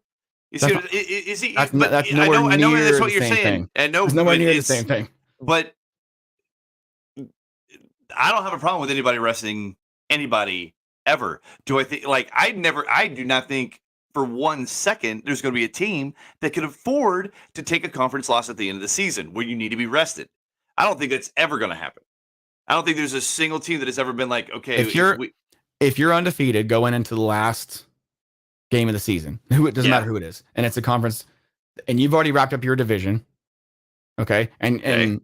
You see, is he? That's nowhere I know near that's what the you're same saying. thing. And no, it's nowhere near the same thing. But I don't have a problem with anybody resting anybody ever. Do I think like I do not think for 1 second there's going to be a team that can afford to take a conference loss at the end of the season where you need to be rested. I don't think that's ever going to happen. I don't think there's a single team that has ever been like, okay, if you're undefeated going into the last game of the season, it doesn't matter who it is, and it's a conference, and you've already wrapped up your division, okay, and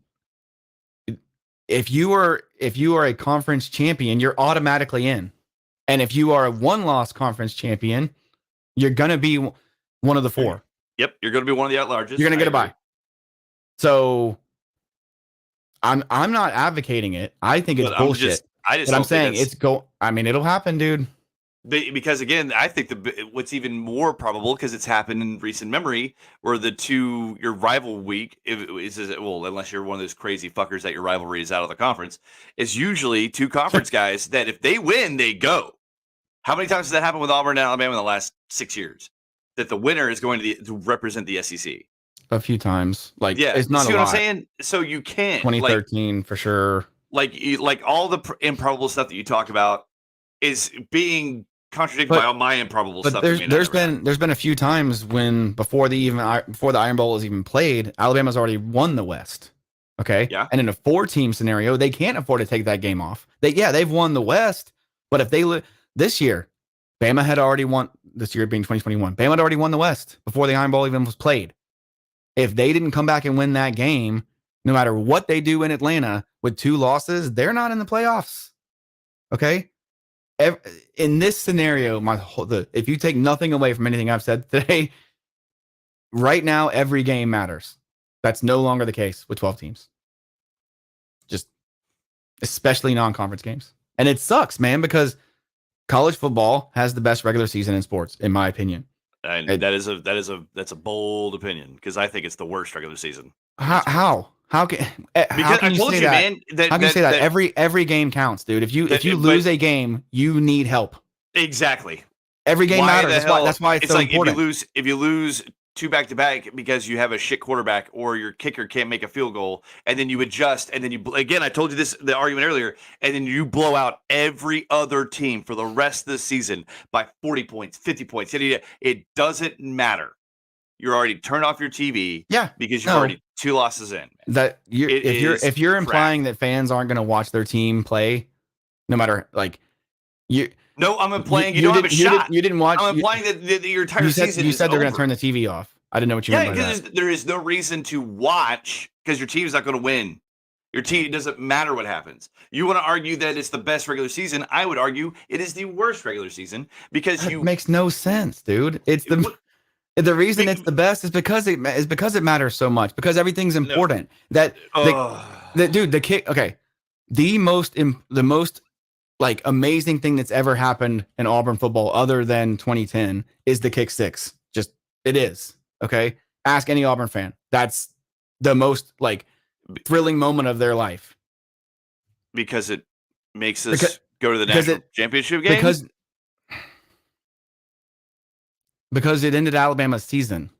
if you are a conference champion, you're automatically in, and if you are a one-loss conference champion, you're gonna be one of the four. Yep, you're gonna be one of the at-larges. You're gonna get a bye. So I'm not advocating it. I think it's bullshit. I'm saying I mean, it'll happen, dude. Because again, I think what's even more probable, because it's happened in recent memory, where your rival week unless you're one of those crazy fuckers that your rivalry is out of the conference, is usually two conference guys that if they win, they go. How many times has that happened with Auburn and Alabama in the last 6 years? That the winner is going to represent the SEC. A few times, like it's not. See what I'm saying? So you can't. 2013 for sure. Like all the improbable stuff that you talk about is being contradicted by all my improbable stuff. There's been a few times when before the Iron Bowl is even played, Alabama's already won the West. Okay. Yeah. And in a 4-team scenario, they can't afford to take that game off. They've won the West, but if they this year, Bama had already won. This year being 2021, Bama had already won the West before the Iron Bowl even was played. If they didn't come back and win that game, no matter what they do in Atlanta with 2 losses, they're not in the playoffs. Okay? In this scenario, if you take nothing away from anything I've said today, right now, every game matters. That's no longer the case with 12 teams. Just especially non-conference games. And it sucks, man, because college football has the best regular season in sports, in my opinion. And that's a bold opinion because I think it's the worst regular season. How can you say that? How can you say that every game counts, dude? If you lose a game, you need help. Exactly. Every game matters. That's why it's so like important. If you lose 2 back-to-back because you have a shit quarterback or your kicker can't make a field goal, and then you adjust, and then I told you the argument earlier, and then you blow out every other team for the rest of the season by 40 points, 50 points. It doesn't matter. You're already turned off your TV, because you're already 2 losses in. If you're implying that fans aren't going to watch their team play, no matter No, I'm implying you don't have a shot. You didn't watch. I'm implying that your entire season. You said they're going to turn the TV off. I didn't know what you meant by that. Because there is no reason to watch because your team's not going to win. Your team doesn't matter what happens. You want to argue that it's the best regular season? I would argue it is the worst regular season because makes no sense, dude. The reason it's the best is because it matters so much, because everything's important. No. Dude, the kick. Okay, the most like amazing thing that's ever happened in Auburn football, other than 2010, is the kick six. Just it is. Okay, ask any Auburn fan. That's the most like thrilling moment of their life, because it makes us go to the national championship game. Because it ended Alabama's season.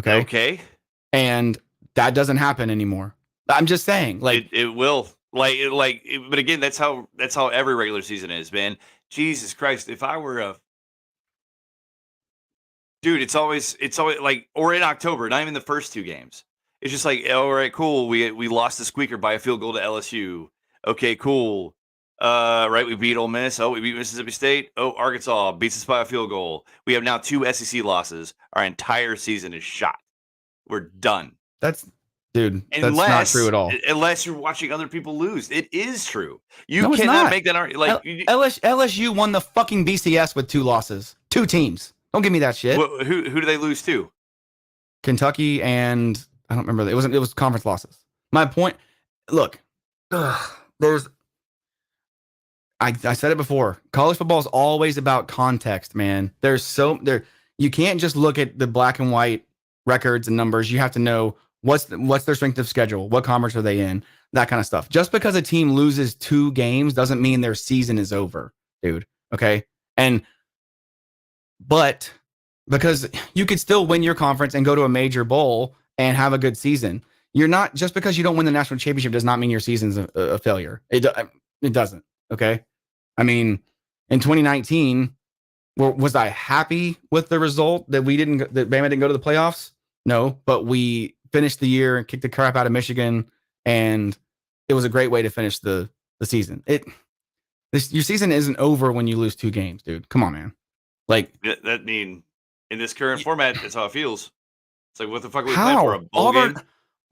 Okay. And that doesn't happen anymore. I'm just saying, like it will. But again, that's how every regular season is, man. Jesus Christ, if I were dude, it's always like, or in October, not even the first two games. It's just like, all right, cool. We lost the squeaker by a field goal to LSU. Okay, cool. Right, we beat Ole Miss. Oh, we beat Mississippi State. Oh, Arkansas beats us by a field goal. We have now 2 SEC losses. Our entire season is shot. We're done. That's not true at all. Unless you're watching other people lose. It is true. You cannot make that argument. Like LSU won the fucking BCS with 2 losses. 2 teams. Don't give me that shit. Who do they lose to? Kentucky and I don't remember. It was conference losses. My point. Look, there's. I said it before. College football is always about context, man. You can't just look at the black and white records and numbers. You have to know what's their strength of schedule, what conference are they in, that kind of stuff. Just because a team loses 2 games doesn't mean their season is over, dude. Okay, but because you could still win your conference and go to a major bowl and have a good season. You're not, just because you don't win the national championship does not mean your season's a failure. It doesn't. Okay. I mean, in 2019, was I happy with the result that that Bama didn't go to the playoffs? No, but we finished the year and kicked the crap out of Michigan, and it was a great way to finish the season. Your season isn't over when you lose 2 games, dude. Come on, man. Like that mean in this current format, that's how it feels. It's like, what the fuck are we playing for, a bowl game?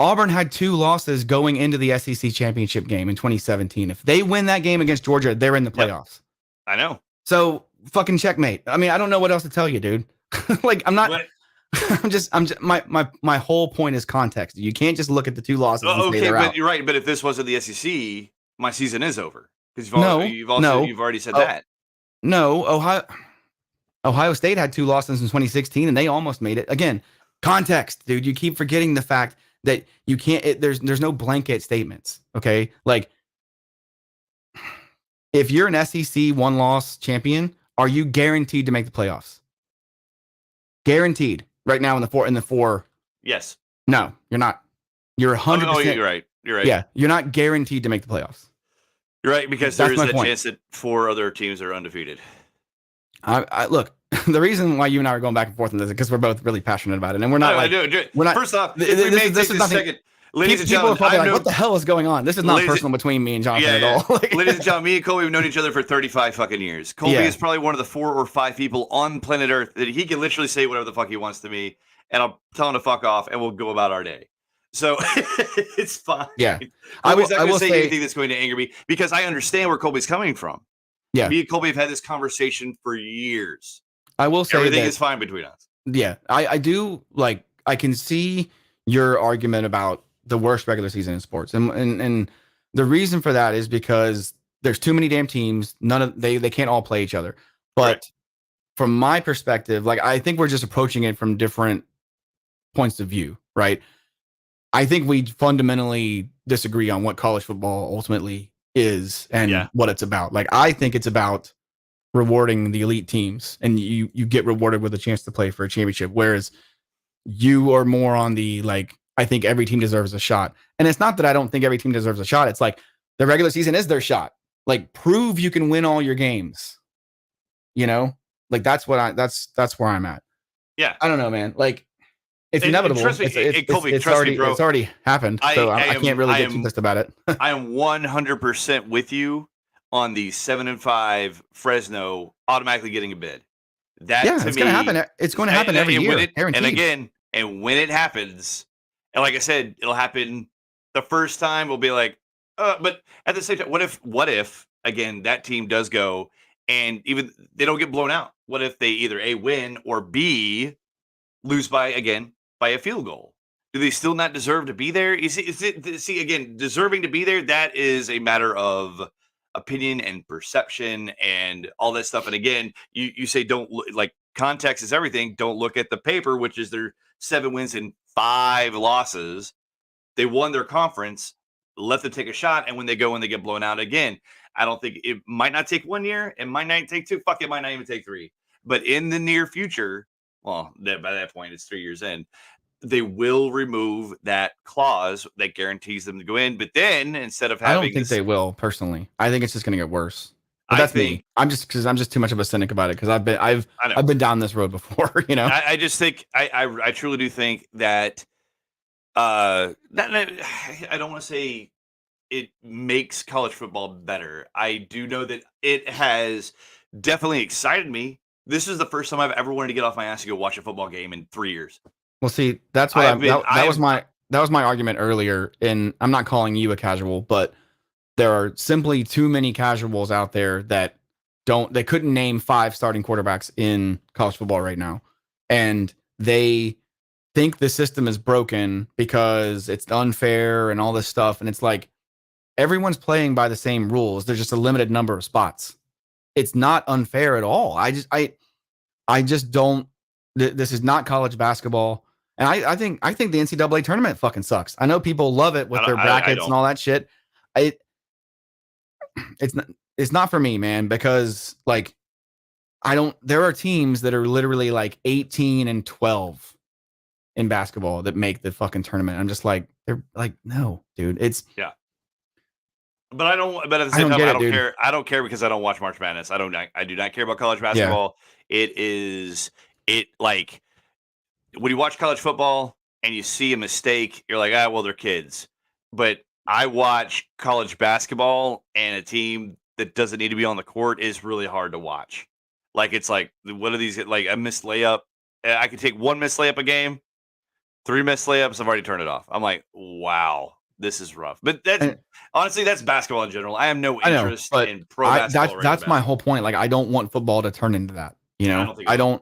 Auburn had 2 losses going into the SEC championship game in 2017. If they win that game against Georgia, they're in the playoffs. Yep. I know. So fucking checkmate. I mean, I don't know what else to tell you, dude. Like, I'm not. My whole point is context. You can't just look at the 2 losses. Okay, but you're right. But if this wasn't the SEC, my season is over, because you've already said that. No, Ohio State had 2 losses in 2016, and they almost made it. Again, context, dude. You keep forgetting the fact that you can't. There's no blanket statements. Okay, like if you're an SEC 1-loss champion, are you guaranteed to make the playoffs? Guaranteed. Right now in the four. Yes. No, you're not. You're 100%. Oh, you're right. You're right. Yeah, you're not guaranteed to make the playoffs. You're right, because there is a chance that 4 other teams are undefeated. I look. The reason why you and I are going back and forth on this is because we're both really passionate about it, and we're not. We're not. First off, this is nothing. Ladies and gentlemen, people are probably like, "What the hell is going on?" This is not personal between me and Jonathan at all. Ladies and gentlemen, me and Colby have known each other for 35 fucking years. Colby is probably one of the 4 or 5 people on planet Earth that he can literally say whatever the fuck he wants to me, and I'll tell him to fuck off, and we'll go about our day. So it's fine. Yeah, I was not going to say anything that's going to anger me, because I understand where Colby's coming from. Yeah, me and Colby have had this conversation for years. I will say everything is fine between us. Yeah, I do, like, I can see your argument about the worst regular season in sports, and the reason for that is because there's too many damn teams. They can't all play each other. But from my perspective, like, I think we're just approaching it from different points of view, right? I think we fundamentally disagree on what college football ultimately is and what it's about. Like, I think it's about rewarding the elite teams, and you get rewarded with a chance to play for a championship, whereas you are more on the, like, I think every team deserves a shot. And it's not that I don't think every team deserves a shot. It's like the regular season is their shot. Like, prove you can win all your games. You know? Like, that's where I'm at. Yeah. I don't know, man. Like, it's inevitable. Trust me, Colby, it's already happened. So I can't really get too pissed about it. I am 100% with you on the 7-5 Fresno automatically getting a bid. That, to it's me, going to happen. It's going to happen every year. And when it happens, and like I said, it'll happen the first time. We'll be like, but at the same time, what if again that team does go and even they don't get blown out? What if they either A, win, or B, lose by a field goal. Do they still not deserve to be there? See, again, deserving to be there, that is a matter of opinion and perception and all that stuff. And again, you say don't look, like, context is everything. Don't look at the paper, which is their 7 wins and 5 losses. They won their conference. Let them take a shot, and when they go and they get blown out again, I don't think it might not take 1 year. It might not take 2. Fuck, it might not even take 3. But in the near future, well, by that point, it's 3 years in, they will remove that clause that guarantees them to go in. But then instead of having, I don't think they will personally. I think it's just going to get worse. But I that's think, me. I'm just too much of a cynic about it because I've been down this road before. You know, I just think I truly do think that I don't want to say it makes college football better. I do know that it has definitely excited me. This is the first time I've ever wanted to get off my ass to go watch a football game in 3 years. well, see, that's what that was my argument earlier. And I'm not calling you a casual, but there are simply too many casuals out there that they couldn't name 5 starting quarterbacks in college football right now, and they think the system is broken because it's unfair and all this stuff. And it's like, everyone's playing by the same rules. There's just a limited number of spots. It's not unfair at all. I just don't. This is not college basketball, and I think the NCAA tournament fucking sucks. I know people love it with their brackets and all that shit. It's not for me, man, because like there are teams that are literally like 18-12 in basketball that make the fucking tournament. I'm just like, they're like, no, dude, it's yeah. But at the same time, I don't care. I don't care because I don't watch March Madness. I do not care about college basketball. Yeah. It like when you watch college football and you see a mistake, you're like, well, they're kids. But I watch college basketball, and a team that doesn't need to be on the court is really hard to watch. Like, it's like, what are these, like a missed layup? I could take 1 missed layup a game, 3 missed layups, I've already turned it off. I'm like, wow, this is rough. But honestly, that's basketball in general. I have no interest in pro basketball. That's my whole point. Like, I don't want football to turn into that. You know,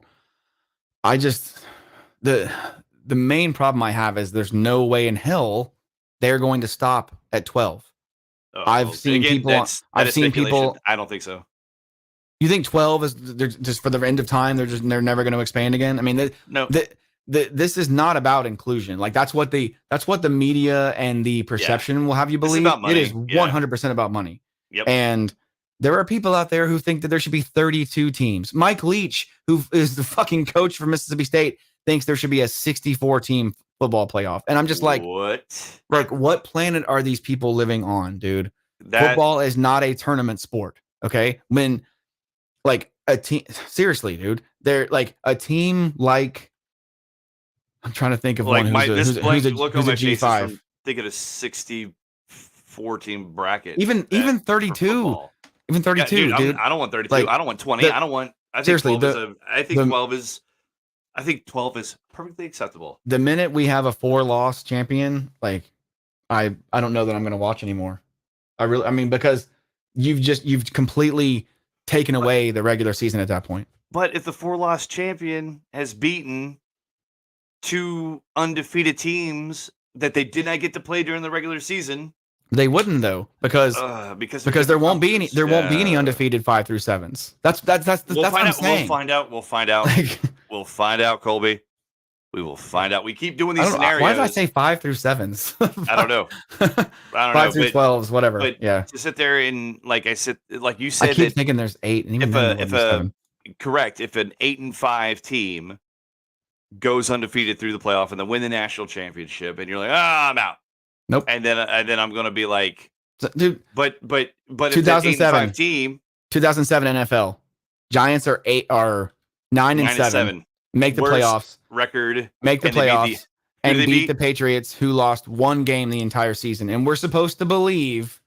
the main problem I have is there's no way in hell they're going to stop at 12. I've seen people. I don't think so. You think 12 is just for the end of time? They're never going to expand again. I mean, no. This is not about inclusion. Like, that's what the media and the perception will have you believe. It is 100% about money. Yep. And there are people out there who think that there should be 32 teams. Mike Leach, who is the fucking coach for Mississippi State, thinks there should be a 64 team football playoff. And I'm just like, what? Like, what planet are these people living on, dude? Football is not a tournament sport. Okay. When like a team, seriously, dude, they're like a team like, I'm trying to think of like one who's a G5. Think of a 64 team bracket. Even 32. Even 32, yeah, dude. I don't want 32. Like, I don't want 20. I think 12 is perfectly acceptable. The minute we have a 4-loss champion, like, I don't know that I'm going to watch anymore. Because you've completely taken away the regular season at that point. But if the 4-loss champion has beaten 2 undefeated teams that they did not get to play during the regular season, they wouldn't, though, because there won't be any undefeated 5 through 7s. That's what I'm saying. We'll find out. We'll find out, Colby. We will find out. We keep doing these scenarios. Why did I say 5 through 7s? I don't know. 5 through 12s, whatever. But yeah. To sit there and like you said, I keep thinking there's 8. And even if an 8-5 team goes undefeated through the playoff and then win the national championship, and you're like, I'm out. Nope. And then I'm gonna be like, dude. But if 2007 team, 2007 NFL Giants are 9-7. Make the playoffs. Record. Make the playoffs and beat the Patriots, who lost 1 game the entire season. And we're supposed to believe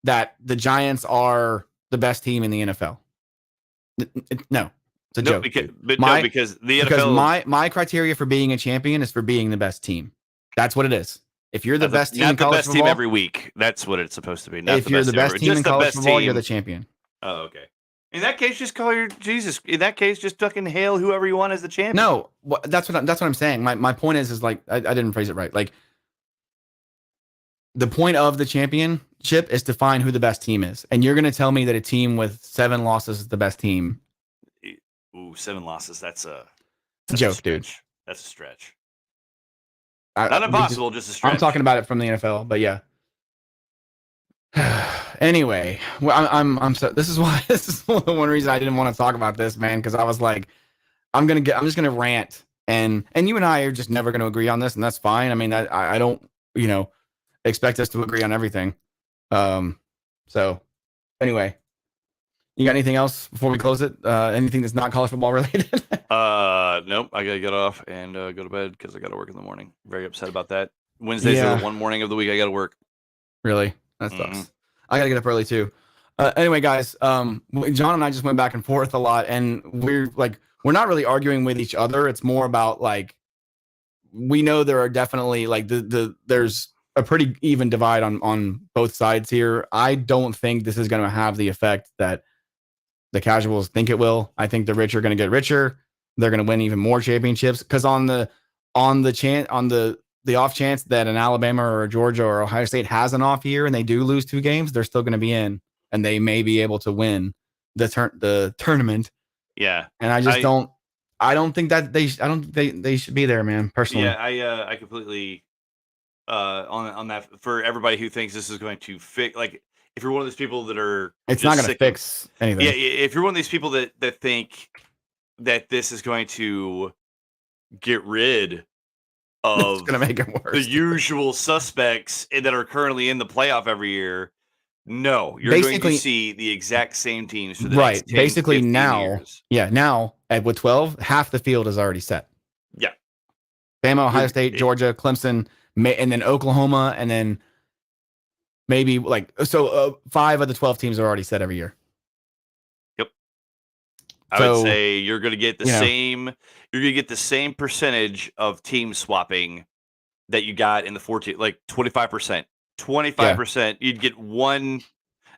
that the Giants are the best team in the NFL. No, it's a joke. Because the NFL. Because my criteria for being a champion is for being the best team. That's what it is. If you're the best team in college football, team every week, that's what it's supposed to be. If you're the best team in college football, you're the champion. Oh, okay. In that case, just call your Jesus. In that case, just fucking hail whoever you want as the champion. No, that's what I'm saying. My point is like I didn't phrase it right. Like the point of the championship is to find who the best team is, and you're gonna tell me that a team with 7 losses is the best team. Ooh, 7 losses. That's a joke, dude. That's a stretch. Not impossible, just a stretch. I'm talking about it from the NFL, but yeah. Anyway, well, I'm so this is the one reason I didn't want to talk about this, man, because I was like, I'm just gonna rant, and you and I are just never gonna agree on this, and that's fine. I mean, I don't expect us to agree on everything. So anyway, you got anything else before we close it? Anything that's not college football related? Nope. I gotta get off and go to bed because I gotta work in the morning. Very upset about that. Wednesdays are the one morning of the week I gotta work. Really? That sucks. I gotta get up early too. Anyway, guys, John and I just went back and forth a lot, and we're not really arguing with each other. It's more about like we know there are definitely like there's a pretty even divide on both sides here. I don't think this is going to have the effect that the casuals think it will. I think the rich are going to get richer. They're going to win even more championships because on the off chance that an Alabama or a Georgia or Ohio State has an off year and they do lose 2 games, they're still going to be in and they may be able to win the tournament. Yeah. And I don't think that they should be there, man, personally. Yeah, I completely on that for everybody who thinks this is going to fix, like if you're one of those people that are it's not going to fix anything. Yeah, if you're one of these people that think that this is going to get rid of it's going to make it worse. The usual suspects that are currently in the playoff every year. No, you're going to see the exact same teams for the next 10, basically 15 now years. Now with 12, half the field is already set. Yeah. Bama, Ohio State, Georgia, Clemson, and then Oklahoma, and then maybe 5 of the 12 teams are already set every year. Yep. I would say you're going to get the same. You're going to get the same percentage of team swapping that you got in the 14, like 25%. 25%. You'd get one,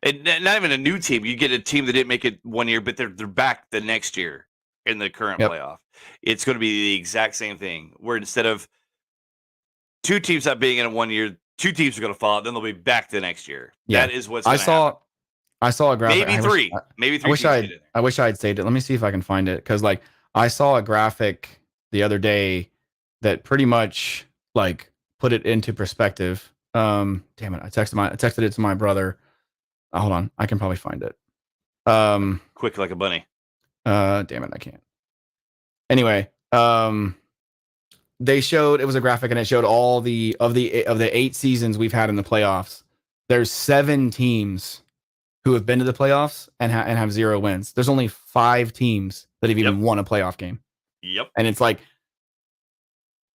and not even a new team. You get a team that didn't make it 1 year, but they're back the next year in the current playoff. It's going to be the exact same thing. Where instead of 2 teams not being in 1 year, 2 teams are going to fall out. Then they'll be back the next year. Yeah. That is what's going to happen. I saw a graphic. Maybe 3. Maybe 3. I wish I had saved it. Let me see if I can find it because I saw a graphic the other day that pretty much put it into perspective. Damn it! I texted it to my brother. Hold on, I can probably find it. Quick like a bunny. Damn it, I can't. Anyway, they showed it was a graphic and it showed all of the 8 seasons we've had in the playoffs. There's 7 teams who have been to the playoffs and have 0 wins. There's only 5 teams that have even won a playoff game. Yep. And it's like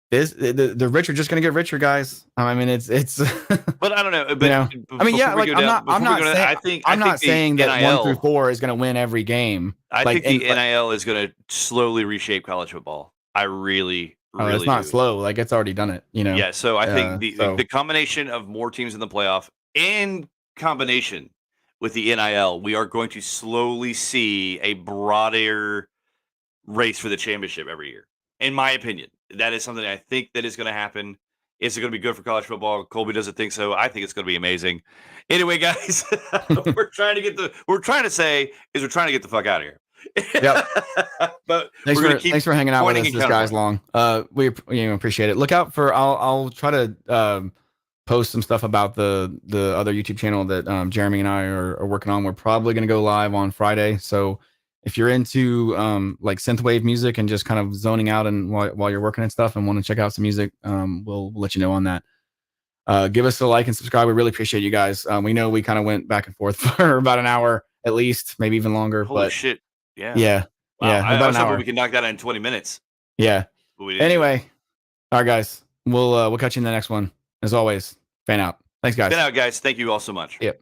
the rich are just going to get richer, guys. I mean, it's. But I don't know. But I mean, yeah, I'm not saying that NIL, 1 through 4 is going to win every game. I think the NIL is going to slowly reshape college football. I really it's not slow. It's already done it. Yeah. So I think the combination of more teams in the playoff in combination with the NIL, we are going to slowly see a broader race for the championship every year. In my opinion, that is something I think that is going to happen. Is it going to be good for college football? Colby doesn't think so. I think it's going to be amazing. Anyway, guys, we're trying to get the fuck out of here. Yep. But thanks for hanging out with us this guy's long. We appreciate it. Look out for I'll try to post some stuff about the other YouTube channel that Jeremy and I are working on. We're probably going to go live on Friday. So if you're into synthwave music and just kind of zoning out and while you're working and stuff and want to check out some music, we'll let you know on that. Give us a like and subscribe. We really appreciate you guys. We know we kind of went back and forth for about an hour at least, maybe even longer. Holy shit. Yeah. Wow. Yeah. About an hour. We can knock that out in 20 minutes. Yeah. Anyway. All right, guys. We'll catch you in the next one. As always, fan out. Thanks, guys. Fan out, guys. Thank you all so much. Yep.